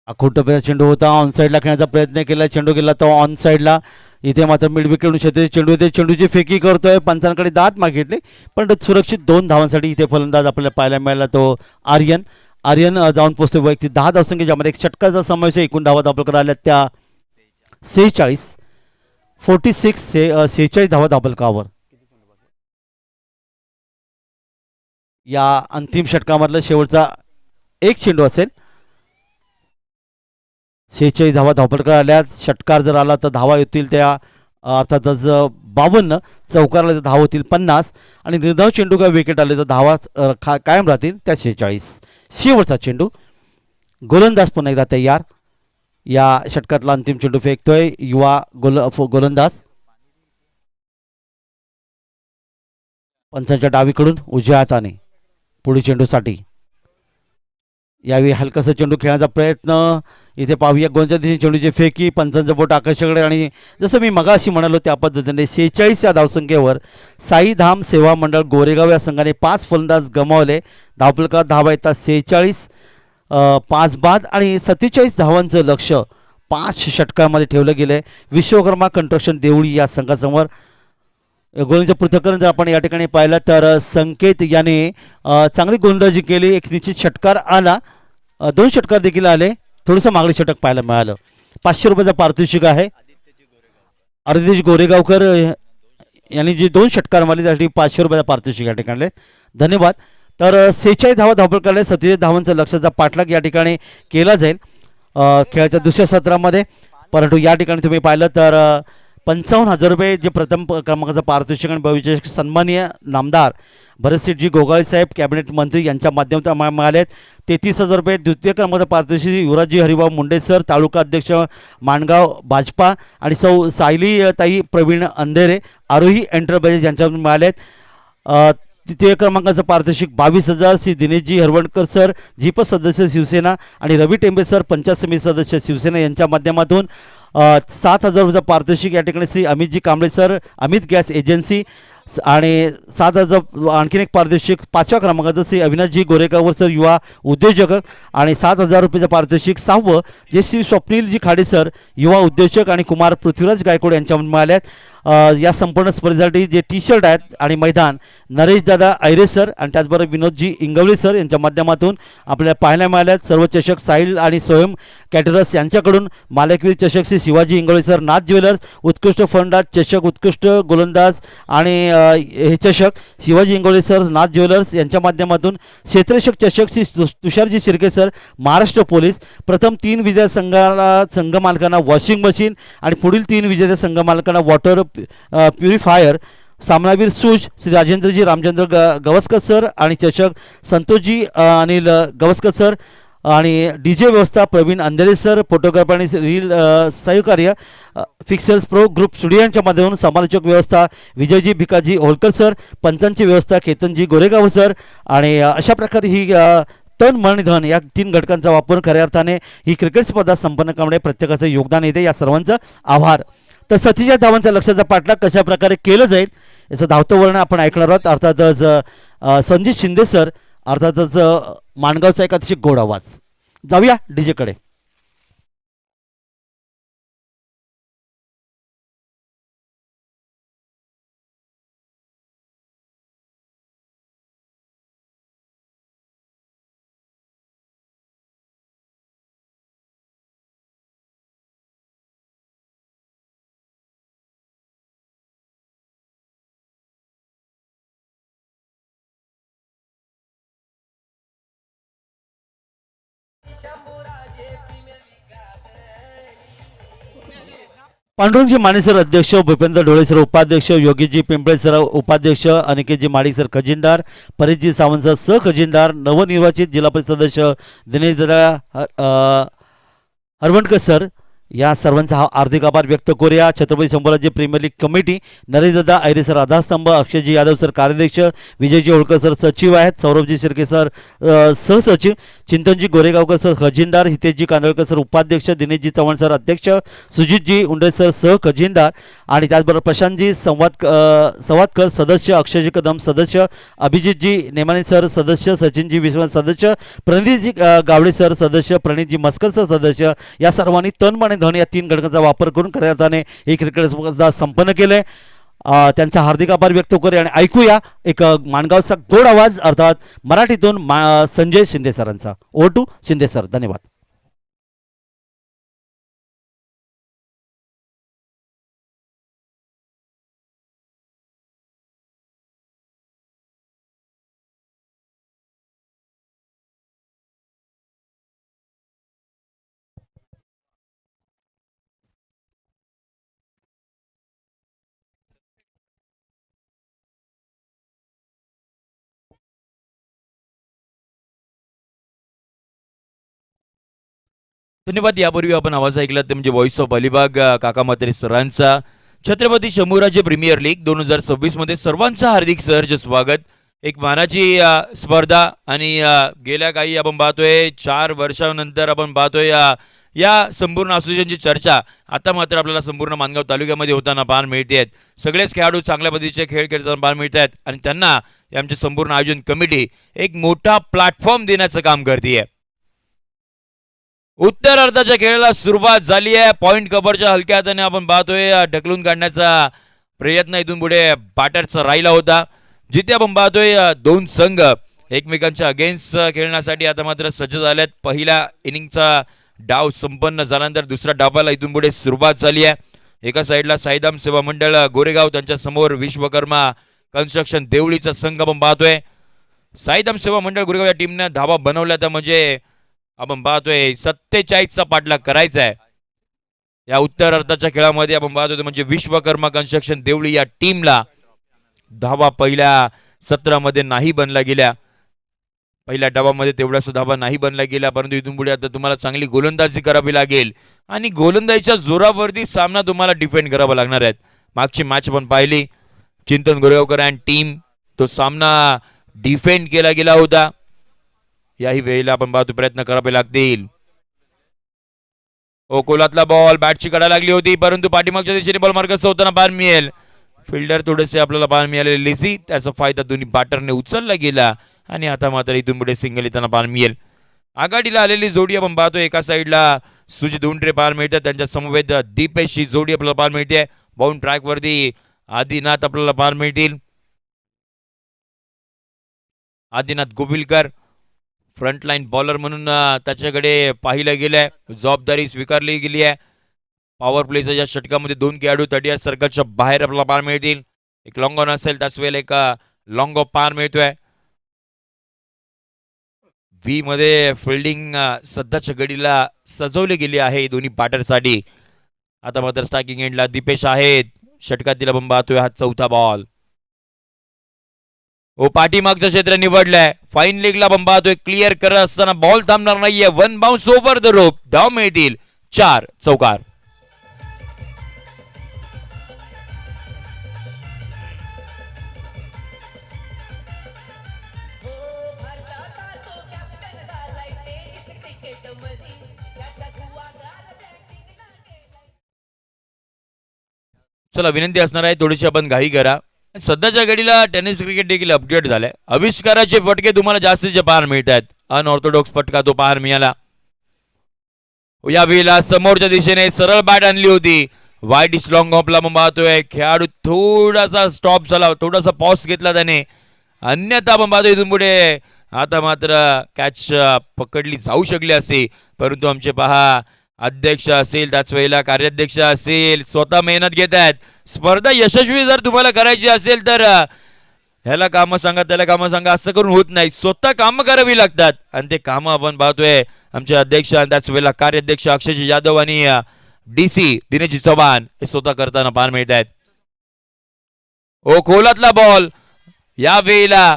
A: अखोटप्याचा चेंडू होता. ऑन साईडला खेळण्याचा प्रयत्न केला. चेंडू गेला तो ऑन साईडला. इथे मात्र मिड विकेटून शेती चेंडू येते. चेंडूची फेकी करतोय. पंचांकडे दात मागितले पण सुरक्षित 2 धावांसाठी इथे फलंदाज आपल्याला पाहायला मिळाला तो आर्यन. आर्यन जाऊन पोहोचते वैयक्तिक 10 धावसंख्या, ज्यामध्ये एक षटकाचा समावेश आहे. एकूण धावा धावफलकार आल्या त्या 46 धावा धावफलकावर. या अंतिम षटकामधलं शेवटचा एक चेंडू असेल. 46 धावा धावफलकार आल्या. षटकार जर आला तर धावा येतील त्या अर्थातच 52. चौकाराला धावा होतील 50 आणि निर्धाव चेंडू का विकेट आले तर धावा कायम राहतील त्या 46. शेवटचा चेंडू. गोलंदाज पुन्हा एकदा तयार. या षटकातला अंतिम चेंडू फेकतोय युवा गोलंदाज. पंचांच्या डावीकडून उजव्या हाताने पुढील चेंडूसाठी. यावेळी हलकासा चेंडू खेळण्याचा प्रयत्न. इथे पाहूया गोलच्या दिशेने चेंडूची फेकी. पंचांचं बोट आकाशाकडे. आणि जसं मी मगाशी म्हणालो त्या पद्धतीने 46 या धावसंख्येवर साईधाम सेवा मंडळ गोरेगाव या संघाने 5 फलंदाज गमावले. धावफलकात धावा येतात 46, 5 बाद आणि 47 धावांचं लक्ष 5 षटकांमध्ये ठेवलं गेलं आहे विश्वकर्मा कंस्ट्रक्शन देवळी या संघासमोर. गोलंदाजीचं पृथक्करण जर आपण या ठिकाणी पाहिलं तर संकेत याने चांगली गोलंदाजी केली. एक निश्चित षटकार आला. 2 षटकार देखील आले. थोडंसं मागणी षटक पाहायला मिळालं. 500 रुपयाचा पारितोषिक आहे. आदित्य गोरेगावकर यांनी जी 2 षटकार मारली त्यासाठी 500 रुपयाचा पारितोषिक या ठिकाणी. धन्यवाद. तर 46 धावा धावपळकाला 37 धावांचा लक्षाचा पाठलाग या ठिकाणी केला जाईल खेळाच्या दुसऱ्या सत्रामध्ये. परंतु या ठिकाणी तुम्ही पाहिलं तर 55,000 रुपये जे प्रथम क्रमांकाचं पारितोषिक आणि भविष्य सन्माननीय नामदार भरतसिंहजी गोगावले साहेब कॅबिनेट मंत्री यांच्या माध्यमातून मिळाले आहेत. 33,000 रुपये द्वितीय क्रमांकाचं पारितोषिक युवराजी हरिभाऊ मुंडे सर तालुका अध्यक्ष माणगाव भाजपा आणि सौ सायली ताई प्रवीण अंधेरे आरोही एंटरप्राइजेस यांच्याकडून मिळाले आहेत. तृतीय क्रमांकाचं पारितोषिक 22,000 श्री दिनेशजी हरवणकर सर जीप सदस्य शिवसेना आणि रवी टेंबे सर पंचायत समिती सदस्य शिवसेना यांच्या माध्यमातून. 7,000 रुपयाचं पारितोषिक या ठिकाणी Shri Amitji Kamble sir Amit gas agency आणि 7,000 आणखीन एक पारितोषिक 5व्या क्रमांकाचं श्री अविनाशजी गोरेगावकर सर युवा उद्योजक आणि 7,000 रुपयाचं पारितोषिक 6वं जे श्री स्वप्नीलजी खाडे सर युवा उद्योजक आणि कुमार पृथ्वीराज गायकवाड यांच्याकडून मिळाले आहेत. या संपूर्ण स्पर्धेसाठी जे टी शर्ट आहेत आणि मैदान नरेशदादा ऐरे सर आणि त्याचबरोबर विनोदजी इंगवले सर यांच्या माध्यमातून आपल्याला पाहायला मिळाले आहेत. सर्व चषक साहिल आणि स्वयं कॅटरर्स यांच्याकडून मालकवीर चषक श्री शिवाजी इंगवले सर नाथ ज्वेलर्स उत्कृष्ट फलंदाज चषक उत्कृष्ट गोलंदाज आणि हे चषक शिवाजी इंगवले सर नाथ ज्वेलर्स यांच्या माध्यमातून क्षेत्ररक्षक चषक श्री तुषारजी शिर्के सर महाराष्ट्र पोलीस. प्रथम 3 विजेत्या संघ मालकांना वॉशिंग मशीन आणि पुढील 3 विजेत्या संघ मालकांना वॉटर प्युरिफायर. सामनावीर सूज श्री राजेंद्रजी रामचंद्र गवस्कर सर आणि चषक संतोषजी अनिल गवस्कर सर आणि डीजे व्यवस्था प्रवीण अंधेरे सर. फोटोग्राफर आणि रील सहकार्य फिक्सल्स प्रो ग्रुप स्टुडिओ यांच्या माध्यमातून समालोचक व्यवस्था विजयजी भिकाजी होलकर सर. पंचांची व्यवस्था केतनजी गोरेगाव सर. आणि अशा प्रकारे ही तन मन धन या 3 घटकांचा वापर खऱ्या अर्थाने ही क्रिकेट स्पर्धा संपन्न करण्यामध्ये प्रत्येकाचं योगदान येते. या सर्वांचं आभार. तर 37 धावांचा लक्षाचा पाठलाग कशा प्रकारे केलं जाईल याचं धावतं वर्णन आपण ऐकणार आहोत. अर्थातच संजित शिंदे सर अर्थातच माणगावचा एक अतिशय गोड आवाज. जाऊया डीजेकडे. पांडुरंगजी माने सर अध्यक्ष, भूपेंद्र ढोळे सर उपाध्यक्ष, योगीजी पिंपळे सर उपाध्यक्ष, अनिकेतजी माडी सर खजिनदार, परेशजी सावंत सर सहखजिनदार, नवनिर्वाचित जिल्हा परिषद सदस्य दिनेश दादा हरवणकर सर या सर्वांचा हा हार्दिक आभार व्यक्त करूया. Chhatrapati Sambhaji premier league committee नरेशदादा ऐरे सर आधारस्तंभ, अक्षयजी यादव सर कार्याध्यक्ष, विजयजी होळकर सर सचिव आहेत, सौरभजी शिर्के सर सहसचिव, चिंतनजी गोरेगावकर सर खजिनदार, हितेशजी कांदळकर सर उपाध्यक्ष, दिनेशजी चव्हाण सर अध्यक्ष, सुजितजी उंडे सर सहखजिनदार आणि त्याचबरोबर प्रशांतजी संवादकर सदस्य, अक्षयजी कदम सदस्य, अभिजितजी नेमाने सर सदस्य, सचिनजी विश्वनाथ सदस्य, प्रणितजी गावडे सर सदस्य, प्रणितजी मस्कर सर सदस्य या सर्वांनी तन धन या 3 घटकांचा वापर करून खऱ्या अर्थाने ही क्रिकेट स्पर्धा संपन्न केले. त्यांचा हार्दिक आभार व्यक्त करूया आणि ऐकूया एक माणगावचा गोड आवाज अर्थात मराठीतून संजय शिंदे सरांचा. ओ टू शिंदे सर. धन्यवाद.
B: धन्यवाद. यापूर्वी आपण आवाज ऐकला ते म्हणजे व्हॉइस ऑफ अलिबाग काका म्हात्रे सरांचा. छत्रपती शंभूराजे प्रीमियर लीग 2026 मध्ये सर्वांचं हार्दिक सहर्ष स्वागत. एक मानाची स्पर्धा आणि गेल्या काही आपण पाहतोय 4 वर्षांनंतर आपण पाहतोय या संपूर्ण असोसिएशनची चर्चा आता मात्र आपल्याला संपूर्ण मानगाव तालुक्यामध्ये होताना पाहायला मिळते आहेत. सगळेच खेळाडू चांगल्या पद्धतीचे खेळ खेळताना पाहायला मिळत आहेत आणि त्यांना आमची संपूर्ण आयोजन कमिटी एक मोठा प्लॅटफॉर्म देण्याचं काम करते. उत्तरार्धाच्या खेळाला सुरुवात झाली आहे. पॉइंट कव्हरच्या हलक्या हाताने आपण पाहतोय ढकलून काढण्याचा प्रयत्न इथून पुढे बॅटरचा राहिला होता. जिथे आपण पाहतोय दोन संघ एकमेकांच्या अगेन्स्ट खेळण्यासाठी आता मात्र सज्ज झालेत. पहिल्या इनिंगचा डाव संपन्न झाल्यानंतर दुसऱ्या डावाला इथून पुढे सुरुवात झाली आहे. एका साईडला साईदाम सेवा मंडळ गोरेगाव, त्यांच्या समोर विश्वकर्मा कन्स्ट्रक्शन देवळीचा संघ आपण पाहतोय. साईदाम सेवा मंडळ गोरेगाव या टीमने धावा बनवल्या तर म्हणजे आपण पाहतोय 47चा पाठलाग करायचा आहे. या उत्तर अर्धाच्या खेळामध्ये आपण पाहतोय म्हणजे विश्वकर्मा कन्स्ट्रक्शन देवळी या टीमला धावा पहिल्या सत्रामध्ये नाही बनला गेल्या. पहिल्या डावामध्ये तेवढ्याच धावा नाही बनला गेल्या, परंतु इथून पुढे आता तुम्हाला चांगली गोलंदाजी करावी लागेल आणि गोलंदाजीच्या जोरावरती सामना तुम्हाला डिफेंड करावा लागणार आहे. मागची मॅच पण पाहिली, चिंतन गोरेगावकर अँड टीम तो सामना डिफेंड केला गेला होता. याही वेळेला आपण पाहतो प्रयत्न करावे लागतील. कोलातला बॉल बॅटची कडा लागली होती, परंतु पाठीमागच्या दिशेने बॉल मार्गस्थ होताना पाहायला मिळेल. फिल्डर थोडेसे आपल्याला पाहायला मिळाले लेसी, त्याचा फायदा दोन्ही बॅटरने उचलला गेला आणि आता मात्र इथून पुढे सिंगल येताना पाहायला मिळेल. आघाडीला आलेली जोडी आपण पाहतो. एका साईडला सुजित उंडरे पाहायला मिळतात, त्यांच्या समवेत दीपेश ही जोडी आपल्याला पाहायला मिळते. बाउंड ट्रॅक वरती आदिनाथ आपल्याला पाहायला मिळतील. आदिनाथ गोविलकर फ्रंटलाईन बॉलर म्हणून त्याच्याकडे पाहिलं गेलंय, जबाबदारी स्वीकारली गेली आहे. पॉवर प्लेच्या या षटकामध्ये 2 खेळाडू 30 सर्कलच्या बाहेर आपल्याला पाहायला मिळतील. एक लॉंग ऑन असेल त्याच वेळेला एक लॉंग ऑफ पाहायला मिळतोय. व्ही मध्ये फिल्डिंग सध्याच्या घडीला सजवली गेली आहे दोन्ही बॅटरसाठी. आता मात्र स्ट्रायकिंग एंडला दीपेश आहेत. षटकातील आपण पाहतोय हा चौथा बॉल. पाठीमागचं क्षेत्र निवडलंय. फाईन लेगला आपण पाहतोय क्लिअर करत असताना बॉल थांबणार नाहीये. 1 बाउन्स ओव्हर द रोप. धाव मिळतील 4 चौकार. चला विनंती असणार आहे थोडीशी आपण घाई करा. सध्याच्या घडीला टेनिस क्रिकेट देखील अपग्रेड झालाय. आविष्काराचे फटके तुम्हाला जास्तीचे पाहायला मिळत आहेत. अनऑर्थोडॉक्स फटका तो पाहायला मिळाला. या वेळेला समोरच्या दिशेने सरळ बॅट आणली होती. वाईट इस लॉंग ऑफला मग पाहतोय खेळाडू थोडासा स्टॉप झाला, थोडासा पॉज घेतला त्याने, अन्यथा आपण पाहतोय इथून पुढे आता मात्र कॅच पकडली जाऊ शकली असते, परंतु आमचे पहा अध्यक्ष असेल त्याच वेळेला कार्याध्यक्ष असेल स्वतः मेहनत घेत आहेत. स्पर्धा यशस्वी जर तुम्हाला करायची असेल तर ह्याला कामं सांगा त्याला कामं सांगा असं करून होत नाही. स्वतः कामं करावी लागतात आणि ते कामं आपण पाहतोय आमचे अध्यक्ष आणि त्याच वेळेला कार्याध्यक्ष अक्षय यादव आणि डीसी दिनेशजी चव्हाण हे स्वतः करताना पाहायला मिळत आहेत. खोलातला बॉल या वेळेला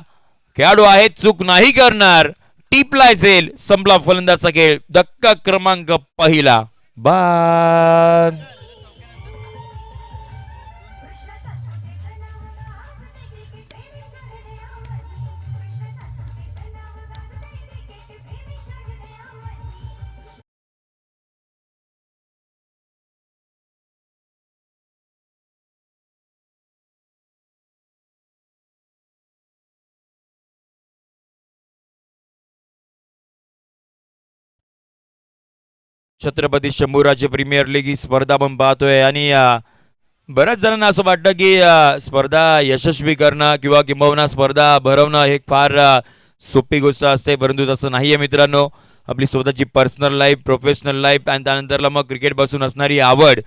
B: खेळाडू आहेत चूक नाही करणार. टिपला जाईल. संपला फलंदाजचा खेळ. धक्का क्रमांक पहिला बाद. छत्रपती शंभूराजे प्रीमियर लीग ही स्पर्धा आपण पाहतोय आणि बऱ्याच जणांना असं वाटतं की स्पर्धा यशस्वी करणं किंवा किंबहुना स्पर्धा भरवणं हे फार सोपी गोष्ट असते, परंतु तसं नाही आहे मित्रांनो. आपली स्वतःची पर्सनल लाईफ, प्रोफेशनल लाईफ आणि त्यानंतरला मग क्रिकेट बसून असणारी आवड,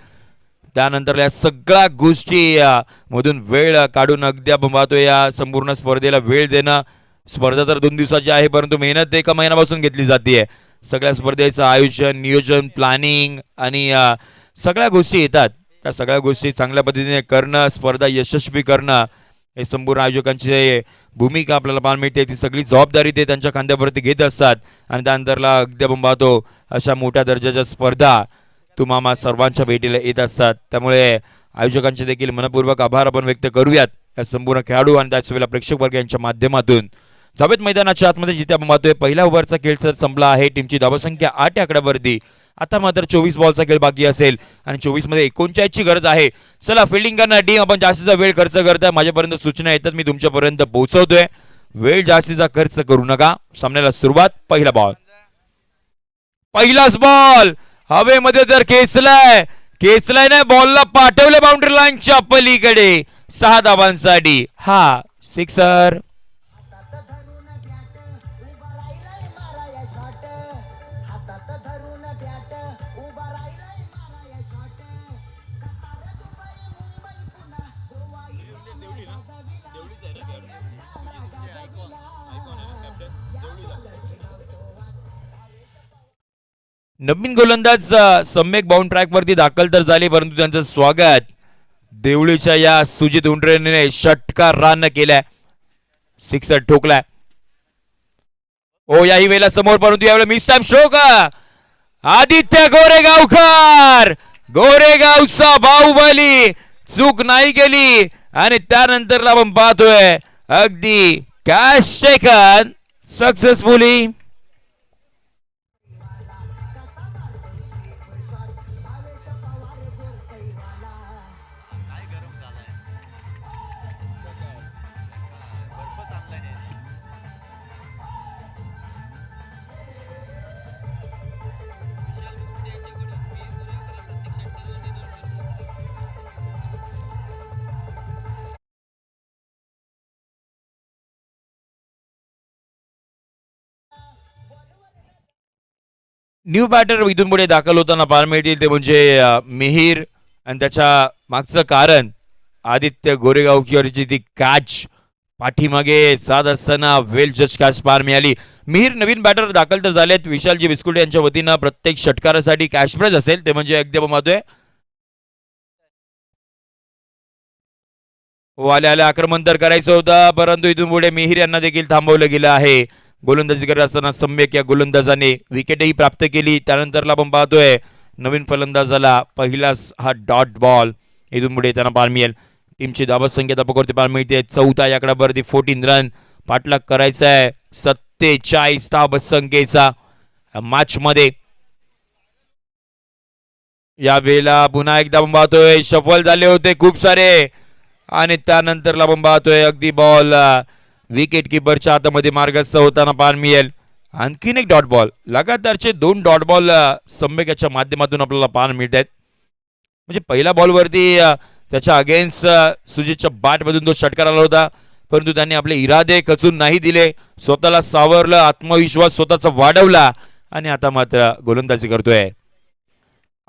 B: त्यानंतर या सगळ्या गोष्टी मधून वेळ काढून अगदी आपण पाहतोय या संपूर्ण स्पर्धेला वेळ देणं. स्पर्धा तर 2 दिवसाची आहे, परंतु मेहनत 1 महिन्यापासून घेतली जाते. सगळ्या स्पर्धेचं आयोजन, नियोजन, प्लॅनिंग आणि सगळ्या गोष्टी येतात. त्या सगळ्या गोष्टी चांगल्या पद्धतीने करणं, स्पर्धा यशस्वी करणं हे संपूर्ण आयोजकांची भूमिका आपल्याला पाहायला मिळते. ती सगळी जबाबदारी ते त्यांच्या खांद्यावरती घेत असतात आणि त्यानंतरला अगदी आपण पाहतो अशा मोठ्या दर्जाच्या स्पर्धा तुम्हा सर्वांच्या भेटीला येत असतात. त्यामुळे आयोजकांचे देखील मनपूर्वक आभार आपण व्यक्त करूयात या संपूर्ण खेळाडू आणि त्याच वेळेला प्रेक्षक वर्ग यांच्या माध्यमातून. जावेद मैदानाच्या आतमध्ये जिथे आपण पाहतोय पहिल्या ओव्हरचा खेळ तर संपला आहे. टीमची धावसंख्या 8 आकड्यावरती. आता मात्र 24 बॉलचा खेळ बाकी असेल आणि 24 मध्ये 39 ची गरज आहे. चला फिल्डिंग करणार टीम आपण जास्तीचा वेळ खर्च करताय. माझ्यापर्यंत सूचना येतात मी तुमच्यापर्यंत पोहोचवतोय. वेळ जास्तीचा खर्च करू नका. सामन्याला सुरुवात. पहिला बॉल. पहिलाच बॉल हवेमध्ये तर खेचलाय ना बॉलला पाठवले बाउंड्री लाईनच्या पलीकडे 6 धावांसाठी. हा सिक्सर. नवीन गोलंदाज सम्यक बाउंड ट्रॅक वरती दाखल तर झाले परंतु त्यांचं स्वागत देवळीच्या या सुजित उंडरेने षटकार रान केलाय. सिक्सर ठोकलाय. ओ याही वेळेला समोर परंतु यावेळेला मिस टाइम स्ट्रोक. आदित्य गोरेगावचा बाहुबली चूक नाही केली आणि त्यानंतर आपण पाहतोय अगदी catch taken successfully. New batter इथून पुढे दाखल होताना पाहायला मिळतील ते म्हणजे मिहीर आणि त्याच्या मागचं कारण आदित्य गोरेगावकरची ती कॅच पाठीमागे जात असताना वेल जज कॅच पार मिळाली. मिहीर नवीन बॅटर दाखल तर झालेत. विशालजी बिस्कुटे यांच्या वतीनं प्रत्येक षटकारासाठी कॅश प्राइज असेल ते म्हणजे अगदी आपण पाहतोय आले आक्रमण तर करायचं होतं परंतु इथून पुढे मिहीर यांना देखील थांबवलं गेलं आहे. गोलंदाजी करत असताना सम्यक या गोलंदाजाने विकेटही प्राप्त केली. त्यानंतर आपण पाहतोय नवीन फलंदाजाला पहिलाच हा डॉट बॉल इथून पुढे त्यांना पार मिळेल. टीमची धावसंख्या पकडते पार मिळते 14 या आकड्यावरती 14 रन पाठलाग करायचा आहे 47 धावसंख्येचा मॅच मध्ये. या वेळेला पुन्हा एकदा आपण पाहतोय सफल झाले होते खूप सारे आणि त्यानंतर आपण पाहतोय अगदी बॉल विकेट किपरच्या हातामध्ये मार्गस्थ होताना पार मिळेल. आणखीन एक डॉट बॉल. लगातारचे 2 डॉट बॉल सम्यकाच्या माध्यमातून आपल्याला पाहायला मिळत आहेत. म्हणजे पहिल्या बॉलवरती त्याच्या अगेन्स्ट सुजितच्या बॅटमधून तो षटकार आला होता परंतु त्यांनी आपले इरादे खचून नाही दिले. स्वतःला सावरलं. आत्मविश्वास स्वतःचा वाढवला आणि आता मात्र गोलंदाजी करतोय.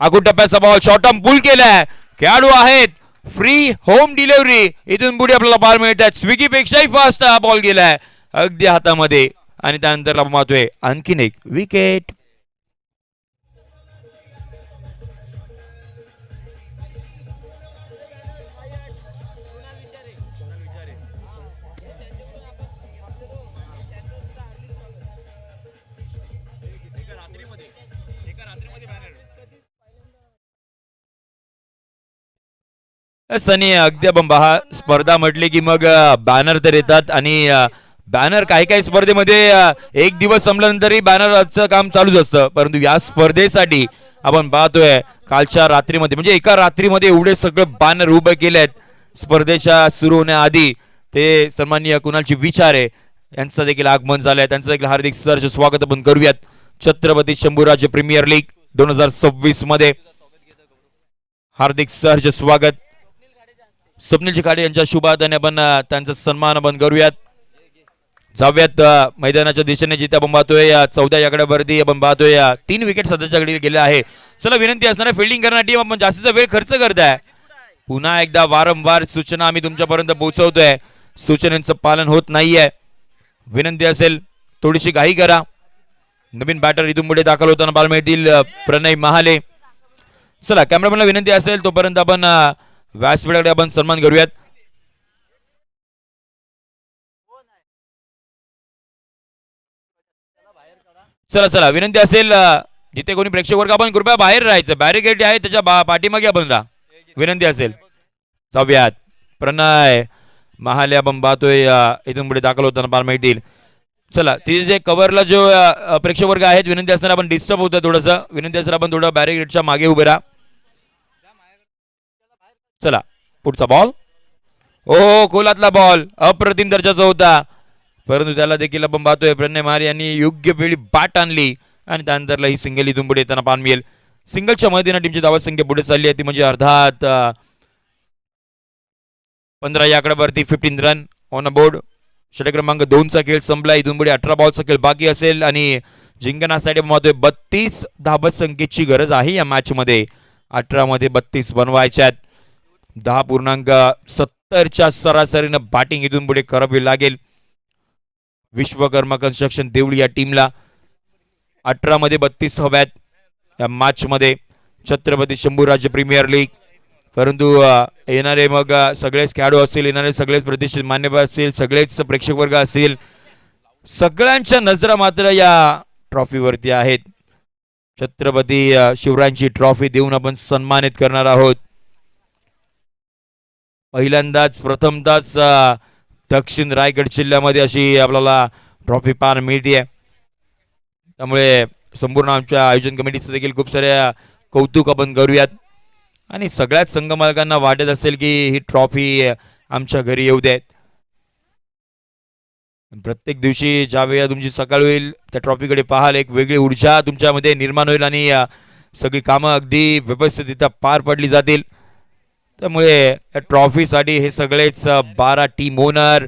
B: आखूड टप्प्याचा बॉल शॉर्ट टर्म पुल केलाय. खेळाडू आहेत फ्री होम डिलिव्हरी इथून पुढे आपल्याला बॉल मिळतात. स्विगी पेक्षाही फास्ट हा बॉल गेलाय अगदी हातामध्ये आणि त्यानंतर आपण पाहतोय आणखीन एक विकेट. सनी अगदी आपण पहा स्पर्धा म्हटली की मग बॅनर तर येतात आणि बॅनर काही काही स्पर्धेमध्ये एक दिवस संपल्यानंतरही बॅनरचं काम चालूच असतं परंतु या स्पर्धेसाठी आपण पाहतोय कालच्या रात्रीमध्ये म्हणजे एका रात्रीमध्ये एवढे सगळे बॅनर उभे केलेत स्पर्धेच्या सुरू होण्याआधी. ते सन्माननीय कुणालजी विचारे यांचं देखील आगमन झालंय. त्यांचं देखील हार्दिक सहर्ष स्वागत आपण करूयात. छत्रपती शंभूराज प्रीमियर लीग 2026 मध्ये हार्दिक सहर्ष स्वागत. स्वप्नीलजी खाडे यांच्या शुभार्थाने आपण त्यांचा सन्मान आपण करूयात. जाऊयात मैदानाच्या दिशेने जिथे आपण पाहतोय 14 आकड्यावरती आपण पाहतोय 3 विकेट सध्याच्याकडे गेले आहे. चला विनंती असणार फिल्डिंग करणारी टीम आपण जास्तीचा वेळ खर्च करताय. पुन्हा एकदा वारंवार सूचना आम्ही तुमच्यापर्यंत पोहोचवतोय. सूचनांचं पालन होत नाहीये. विनंती असेल थोडीशी घाई करा. नवीन बॅटर इथून पुढे दाखल होताना पाहायला मिळतील प्रणय महाले. चला कॅमेरामॅनला विनंती असेल तोपर्यंत आपण व्यासपीठाकडे आपण सन्मान करूयात. चला चला विनंती असेल जिथे कोणी प्रेक्षक वर्ग आपण कृपया बाहेर राहायचं, बॅरिकेड आहे त्याच्या पाठीमागे आपण राहा, विनंती असेल. जाऊयात प्रणय महाले आपण पाहतोय इथून पुढे दाखल होताना पार मिळतील. चला तिथे जे कव्हरला जो प्रेक्षक वर्ग आहेत, विनंती असणार आपण डिस्टर्ब होतं थोडंसं, विनंती असणार आपण थोडं बॅरिकेडच्या मागे उभे राहा. चला पुढचा बॉल, ओ खोलातला बॉल अप्रतिम दर्जाचा होता, परंतु त्याला देखील आपण पाहतोय प्रणय महाले यांनी योग्य वेळी बाट आणली आणि त्यानंतरला ही सिंगल इथून पुढे येताना पान मिळेल. सिंगलच्या मदतीने टीमची धावत संख्या पुढे चालली आहे, ती म्हणजे अर्थात 15 या आकड्यावरती 15 रन ऑन अ बोर्ड. षटक क्रमांक 2चा खेळ संपला, इथून पुढे 18 बॉलचा खेळ बाकी असेल आणि जिंकण्यासाठी पाहतोय 32 धावत संख्येची गरज आहे या मॅच मध्ये. 18 मध्ये 32 बनवायच्यात. 10.70च्या सरासरीनं बॅटिंग इथून पुढे करावी लागेल विश्वकर्मा कन्स्ट्रक्शन देवळी या टीमला. 18 मध्ये 32 हव्यात या मॅच मध्ये. छत्रपती शंभूराजे प्रीमियर लीग, परंतु येणारे मग सगळेच खेळाडू असतील, येणारे सगळेच प्रतिष्ठित मान्यवर असतील, सगळेच प्रेक्षक वर्ग असतील, सगळ्यांच्या नजरा मात्र या ट्रॉफीवरती आहेत. छत्रपती शिवरायांची ट्रॉफी देऊन आपण सन्मानित करणार आहोत. पहिल्यांदाच प्रथमताच दक्षिण रायगड जिल्ह्यामध्ये अशी आपल्याला ट्रॉफी पाहायला मिळते. त्यामुळे संपूर्ण आमच्या आयोजन कमिटीचं देखील खूप साऱ्या कौतुक आपण करूयात आणि सगळ्याच संघ मालकांना वाटत असेल की ही ट्रॉफी आमच्या घरी येऊ द्यात. प्रत्येक दिवशी ज्या वेळेला तुमची सकाळ होईल त्या ट्रॉफीकडे पाहाल, एक वेगळी ऊर्जा तुमच्यामध्ये निर्माण होईल आणि सगळी कामं अगदी व्यवस्थितरित्या पार पडली जातील. त्यामुळे या ट्रॉफीसाठी हे सगळेच 12 टीम ओनर,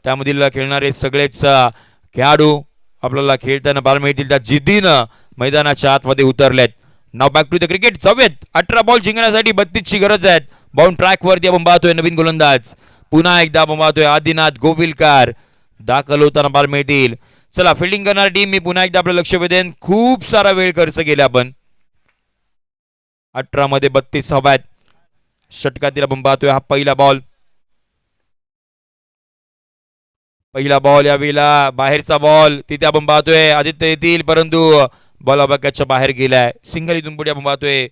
B: त्यामधील खेळणारे सगळेच खेळाडू आपल्याला खेळताना पाहायला मिळतील. त्या जिद्दीनं मैदानाच्या आतमध्ये उतरलेत. नाव back to the cricket. 18 ball जिंकण्यासाठी 32ची गरज आहे. बाउंड ट्रॅक वरती आपण पाहतोय नवीन गोलंदाज, पुन्हा एकदा आपण पाहतोय आदिनाथ गोविलकार दाखल होताना पाहायला मिळतील. चला फिल्डिंग करणारी टीम मी पुन्हा एकदा आपलं लक्ष वेधेन. खूप सारा वेळ खर्च केला आपण. 18 मध्ये 32 हव्यात. षटकातील आपण पाहतोय हा पहिला बॉल. पहिला बॉल यावेळेला बाहेरचा बॉल, तिथे आपण पाहतोय आदित्य येतील, परंतु बॉल अबाक्याच्या बाहेर गेलाय. सिंगल इथून पुढे आपण पाहतोय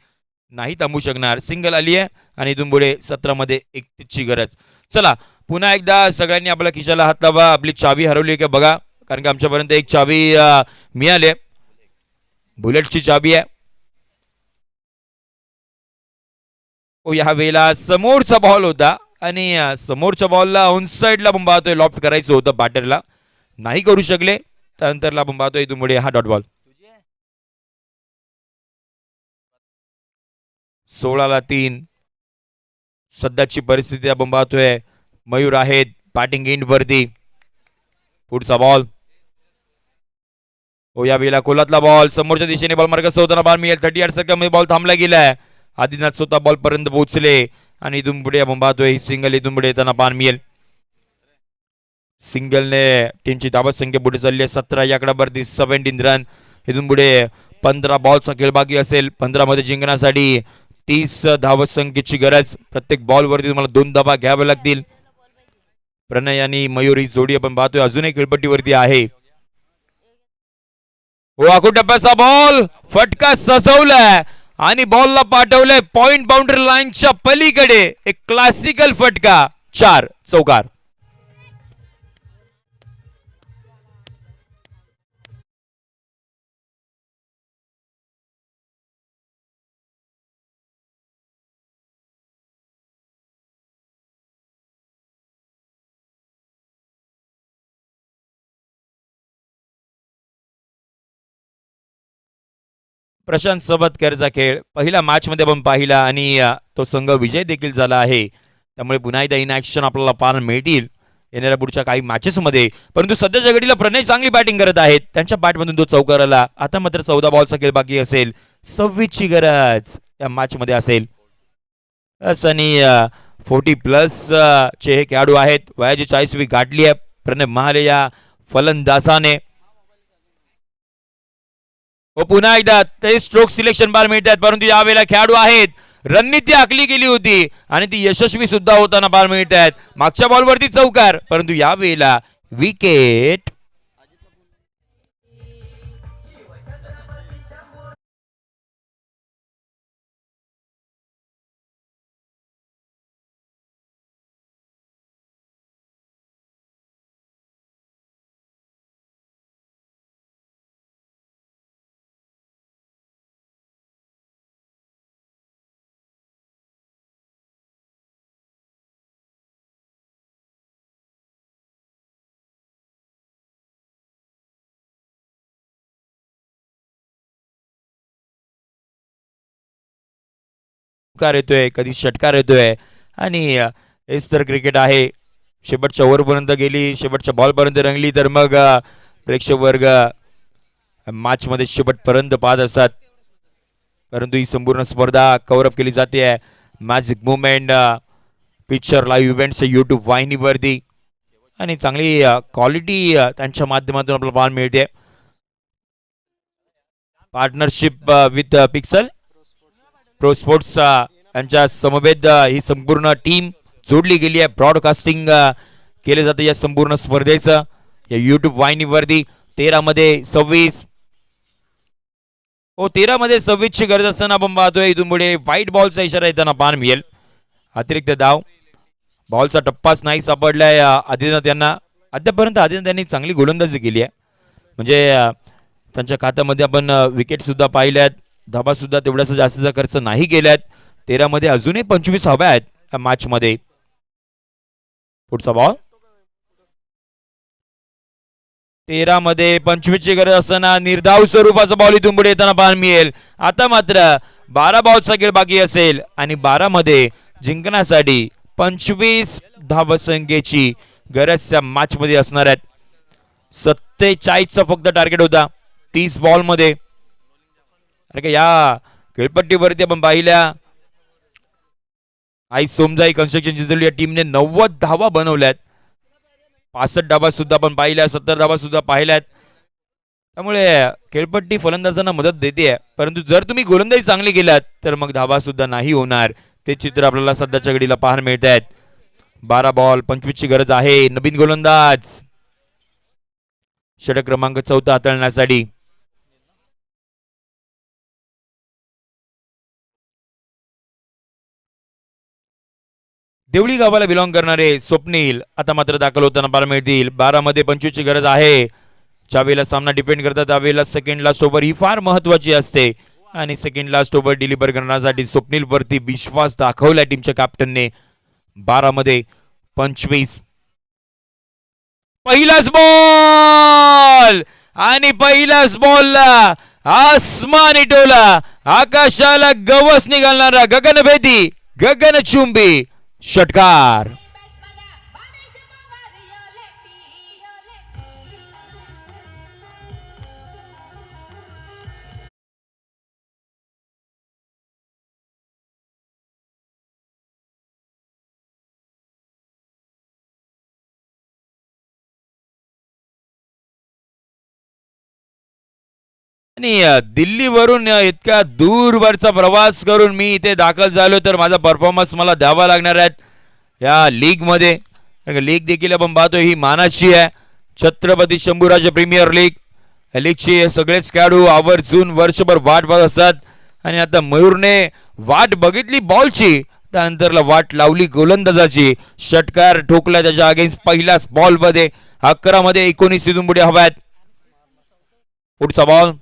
B: नाही थांबू शकणार. सिंगल आली आहे आणि इथून पुढे 17 मध्ये 31ची गरज. चला पुन्हा एकदा सगळ्यांनी आपल्या खिशाला हात लावा. आपली चावी हरवली आहे का बघा, कारण की आमच्यापर्यंत एक चावी मिळाली, बुलेटची चावी आहे. या वेळेला समोरचा बॉल होता आणि समोरच्या बॉलला ऑन साइडला आपण पाहतोय लॉफ्ट करायचं होतं बॅटरला, नाही करू शकले. त्यानंतरला आपण पाहतोय इथून पुढे हा डॉट बॉल. 16 3 सध्याची परिस्थिती आपण पाहतोय. मयूर आहेत बॅटिंग एंड वरती. पुढचा बॉल, या वेळेला कोलातला बॉल, समोरच्या दिशेने बॉल मार्गस्थ होताना बॉल मिळेल. 38 सेकंद बॉल थांबला गेलाय. आदिनाथ स्वतः बॉल पर्यंत पोहोचले आणि इथून पुढे आपण पाहतोय ही सिंगल इथून पुढे येताना पान मिळेल. सिंगलने टीमची धावत संख्या पुढे चालली आहे 17 या आकड्यावरती 17 रन. इथून पुढे 15 बॉलचा खेळ बाकी असेल. 15 मध्ये जिंकण्यासाठी 30 धावत संख्येची गरज. प्रत्येक बॉलवरती तुम्हाला 2 धावा घ्याव्या लागतील. प्रणय आणि मयूर ही जोडी आपण पाहतोय अजूनही खेळपट्टीवरती आहे. टप्प्याचा बॉल, फटका सजवलाय आणि बॉलला पाठवलंय पॉइंट बाउंड्री लाईनच्या पलीकडे. एक क्लासिकल फटका, 4 चौकार. प्रशांत सबतकरचा खेळ पहिल्या मॅच मध्ये आपण पाहिला आणि तो संघ विजय देखील झाला आहे. त्यामुळे पुन्हा एकदा इन ऍक्शन आपल्याला पाहायला मिळतील येणाऱ्या पुढच्या काही मॅचेस मध्ये. परंतु सध्याच्या घडीला प्रणय चांगली बॅटिंग करत आहेत. त्यांच्या बॅटमधून तो चौकार आला. आता मात्र 14 बॉलचा खेळ बाकी असेल. 26ची गरज या मॅच मध्ये असेल. आणि 40+ चे हे खेळाडू आहेत. वयाची 40वी गाठली आहे प्रणय महाले या फलंदाजाने. पुन्हा एकदा ते स्ट्रोक सिलेक्शन बार मिळतात, परंतु यावेळेला खेळाडू आहेत रणनीती आखली गेली होती आणि ती यशस्वी सुद्धा होताना बार मिळत आहेत. मागच्या बॉलवरती चौकार, परंतु यावेळेला विकेट. कार येतोय, कधी षटकार येतोय आणि हेच तर क्रिकेट आहे. शेवटच्या ओव्हरपर्यंत गेली, शेवटच्या बॉलपर्यंत रंगली तर मग प्रेक्षक वर्ग मॅचमध्ये शेवटपर्यंत पाहत असतात. परंतु ही संपूर्ण स्पर्धा कव्हर अप केली जाते Magic Movement Picture Live Events YouTube वाहिनीवरती आणि चांगली क्वालिटी त्यांच्या माध्यमातून आपल्याला पाहायला मिळते. Partnership with Pixel Pro Sports यांच्या समवेत ही संपूर्ण टीम जोडली गेली आहे. ब्रॉडकास्टिंग केले जाते या संपूर्ण स्पर्धेचं या युट्यूब वाहिनीवरती. 13 मध्ये 26 13 मध्ये 26 ची गरज असताना आपण पाहतोय इथून पुढे व्हाईट बॉलचा इशारा येताना पाहायला मिळेल. अतिरिक्त धाव, बॉलचा टप्पाच नाही सापडलाय आदित्यनाथ यांना. अद्यापर्यंत आदित्यनाथ यांनी चांगली गोलंदाजी केली आहे. म्हणजे त्यांच्या खात्यामध्ये आपण विकेट सुद्धा पाहिल्यात, धाबा सुद्धा तेवढ्याच जास्तीचा खर्च नाही केल्यात. 13 मध्ये अजूनही 25 हव्या आहेत मॅच मध्ये. पुढचा बॉल 13 मध्ये 25 ची गरज असताना निर्धाव स्वरूपाचा बॉल इथून पुढे येताना पाहायला मिळेल. आता मात्र 12 बॉलचा खेळ बाकी असेल आणि 12 मध्ये जिंकण्यासाठी 25 धावसंख्येची गरज त्या मॅच मध्ये असणार आहेत. 47चा फक्त टार्गेट होता 30 बॉल मध्ये. अरे का या खेळपट्टीवरती आपण पाहिल्या आई सोमजाई कन्स्ट्रक्शन चिंचोली या टीमने 90 धावा बनवल्यात. 65 धावा सुद्धा आपण पाहिल्या, 70 धावा सुद्धा पाहिल्यात. त्यामुळे खेळपट्टी फलंदाजांना मदत देते. परंतु जर तुम्ही गोलंदाजी चांगली केल्यात तर मग धावा सुद्धा नाही होणार. ते चित्र आपल्याला सध्याच्या घडीला पाहायला मिळत आहेत. 12 बॉल 25 ची गरज आहे. नवीन गोलंदाज षटक क्रमांक 4 हाताळण्यासाठी. देवळी गावाला बिलॉंग करणारे स्वप्नील आता मात्र दाखल होताना पाहायला मिळतील. 12 मध्ये 25 ची गरज आहे. ज्यावेळेला सामना डिपेंड करतात त्यावेळेला सेकंड लास्ट ओव्हर ही फार महत्वाची असते आणि सेकंड लास्ट ओव्हर डिलिव्हर करण्यासाठी स्वप्नील वरती विश्वास दाखवला टीमच्या कॅप्टनने. 12 मध्ये 25. पहिलाच बॉल आणि पहिल्याच बॉलला आसमानी टोला, आकाशाला गवस निघालणारा गगनभेदी गगनचुंबी षटकार. आणि दिल्लीवरून इतक्या दूरवरचा प्रवास करून मी इथे दाखल झालो तर माझा परफॉर्मन्स मला द्यावा लागणार आहे या लीग मध्ये. लीग देखील आपण पाहतोय ही मानाची आहे, छत्रपती शंभूराज प्रीमियर लीग. या लीगची सगळेच खेळाडू आवर्जून वर्षभर वाट पाहत असतात आणि आता मयूरने वाट बघितली बॉलची, त्यानंतरला वाट लावली गोलंदाजाची. षटकार ठोकला त्याच्या अगेन्स्ट पहिल्याच बॉल मध्ये. 11 मध्ये 19 इथून पुढे हव्यात. पुढचा बॉल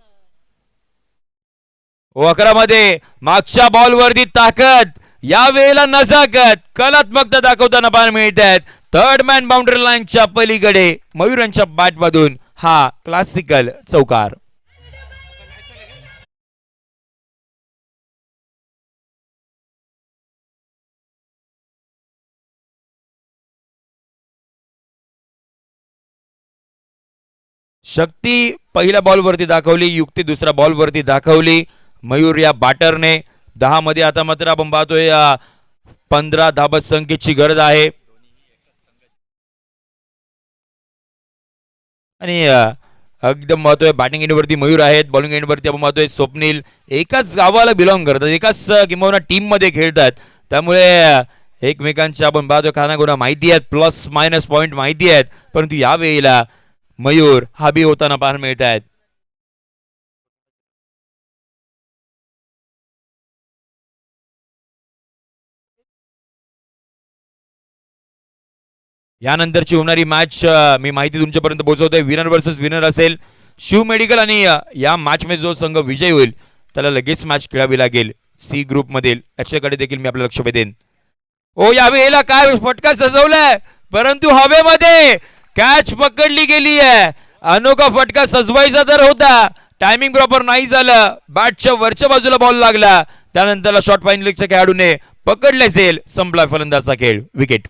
B: 11 मध्ये मागच्या बॉल वरती ताकद, या वेळेला नजाकत, कलात्मकता दाखवताना पाहायला मिळत आहेत. थर्ड मॅन बाउंड्री लाईनच्या पलीकडे मयूर यांच्या बॅट मधून हा क्लासिकल चौकार. शक्ती पहिल्या बॉल वरती दाखवली, युक्ती दुसऱ्या बॉल वरती दाखवली मयूर या बॅटरने. 10 मध्ये आता मात्र आपण पाहतोय 15 धाबत संख्येची गरज आहे आणि एकदम पाहतोय बॅटिंग एंड वरती मयूर आहेत, बॉलिंग एंड वरती आपण पाहतोय स्वप्नील. एकाच गावाला बिलॉंग करतात, एकाच किंवा टीम मध्ये खेळतात, त्यामुळे एकमेकांच्या आपण पाहतोय खानागुणा माहिती आहेत, प्लस मायनस पॉइंट माहिती आहेत. परंतु या वेळेला मयूर हाबी होताना पाहायला मिळत आहेत. यानंतरची होणारी मॅच मी माहिती तुमच्यापर्यंत पोहोचवतोय. विनर वर्सेस विनर असेल शिव मेडिकल आणि या मॅच मध्ये जो संघ विजय होईल त्याला लगेच मॅच खेळावी लागेल सी ग्रुप मधील. याच्याकडे देखील मी आपलं लक्ष वेधेन. ओ या वेळेला काय फटका सजवलाय, परंतु हवेमध्ये कॅच पकडली गेली आहे. अनोखा फटका सजवायचा तर होता, टायमिंग प्रॉपर नाही झालं, बॅटच्या वरच्या बाजूला बॉल लागला, त्यानंतर शॉर्ट फायनलिस्टच्या खेळाडूने पकडले जाईल. संपला फलंदाजचा खेळ. विकेट.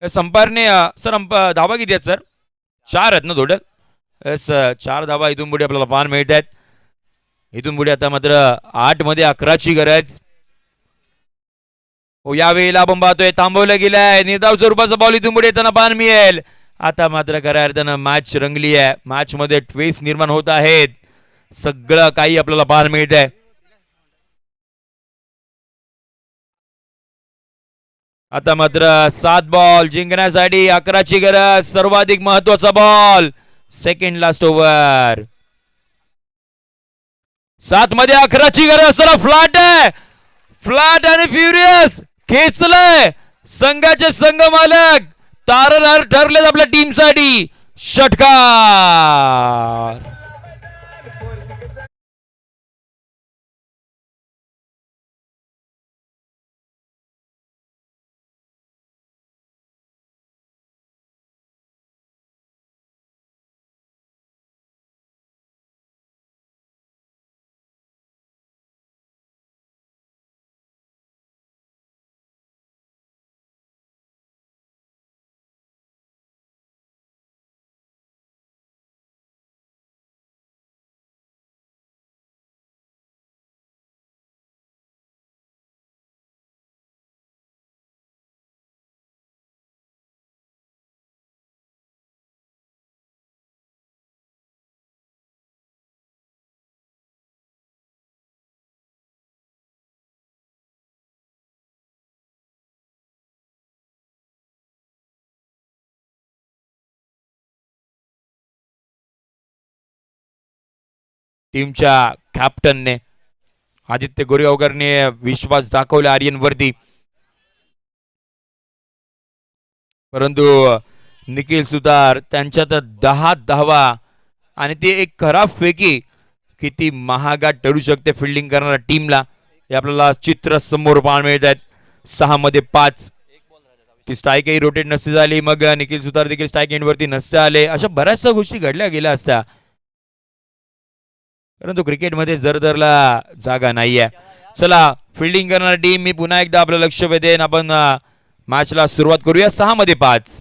B: संपारने सर धावा किती आहेत सर? 4 आहेत ना टोटल? येस, 4 धावा इथून पुढे आपल्याला पाहायला मिळत आहेत. इथून पुढे आता मात्र 8 मध्ये 11ची गरज. हो, यावेळेला आपण पाहतोय थांबवलं गेलंय. निर्धाव स्वरूपाचा बॉल इथून पुढे येताना पाहायला मिळेल. आता मात्र खऱ्या अर्थानं मॅच रंगली आहे. मॅच मध्ये ट्विस्ट निर्माण होत आहेत. सगळं काही आपल्याला पाहायला मिळत आहे. आता मात्र 7 बॉल जिंकण्यासाठी 11ची गरज. सर्वाधिक महत्वाचा बॉल. Second last over. 7 मध्ये 11ची गरज. चला, फ्लॅट आहे. फ्लॅट आणि फ्युरियस खेचलंय. संघाचे संघ मालक तारणार ठरलेत आपल्या टीमसाठी. षटकार. टीमच्या कॅप्टनने आदित्य गोरेगावकरने विश्वास दाखवला आर्यनवरती, परंतु निखिल सुतार त्यांच्यात 10 धावा आणि ती एक खराब फेकी किती महागात ठरू शकते फिल्डिंग करणाऱ्या टीमला हे आपल्याला चित्र समोर पाहायला मिळत आहेत. 6 मध्ये 5 की स्ट्राईकही रोटेट नसती झाली, मग निखिल सुतार देखील स्ट्राईक एंडवरती नसते आले. अशा बऱ्याचशा गोष्टी घडल्या गेल्या असत्या, परंतु क्रिकेटमध्ये जरदरला जागा नाहीये. चला, फिल्डिंग करणारी टीम मी पुन्हा एकदा आपलं लक्ष वेधेन. आपण मॅचला सुरुवात करूया. 6 मध्ये 5.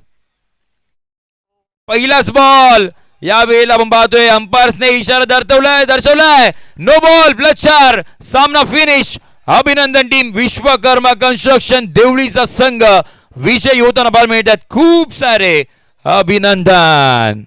B: पहिलाच बॉल. या वेळेला आपण पाहतोय अंपायर्सने इशारा दर्शवलाय. No ball plus 4. सामना फिनिश. अभिनंदन टीम विश्वकर्मा कन्स्ट्रक्शन देवळीचा संघ विजयी होताना पाहायला मिळतात. खूप सारे अभिनंदन.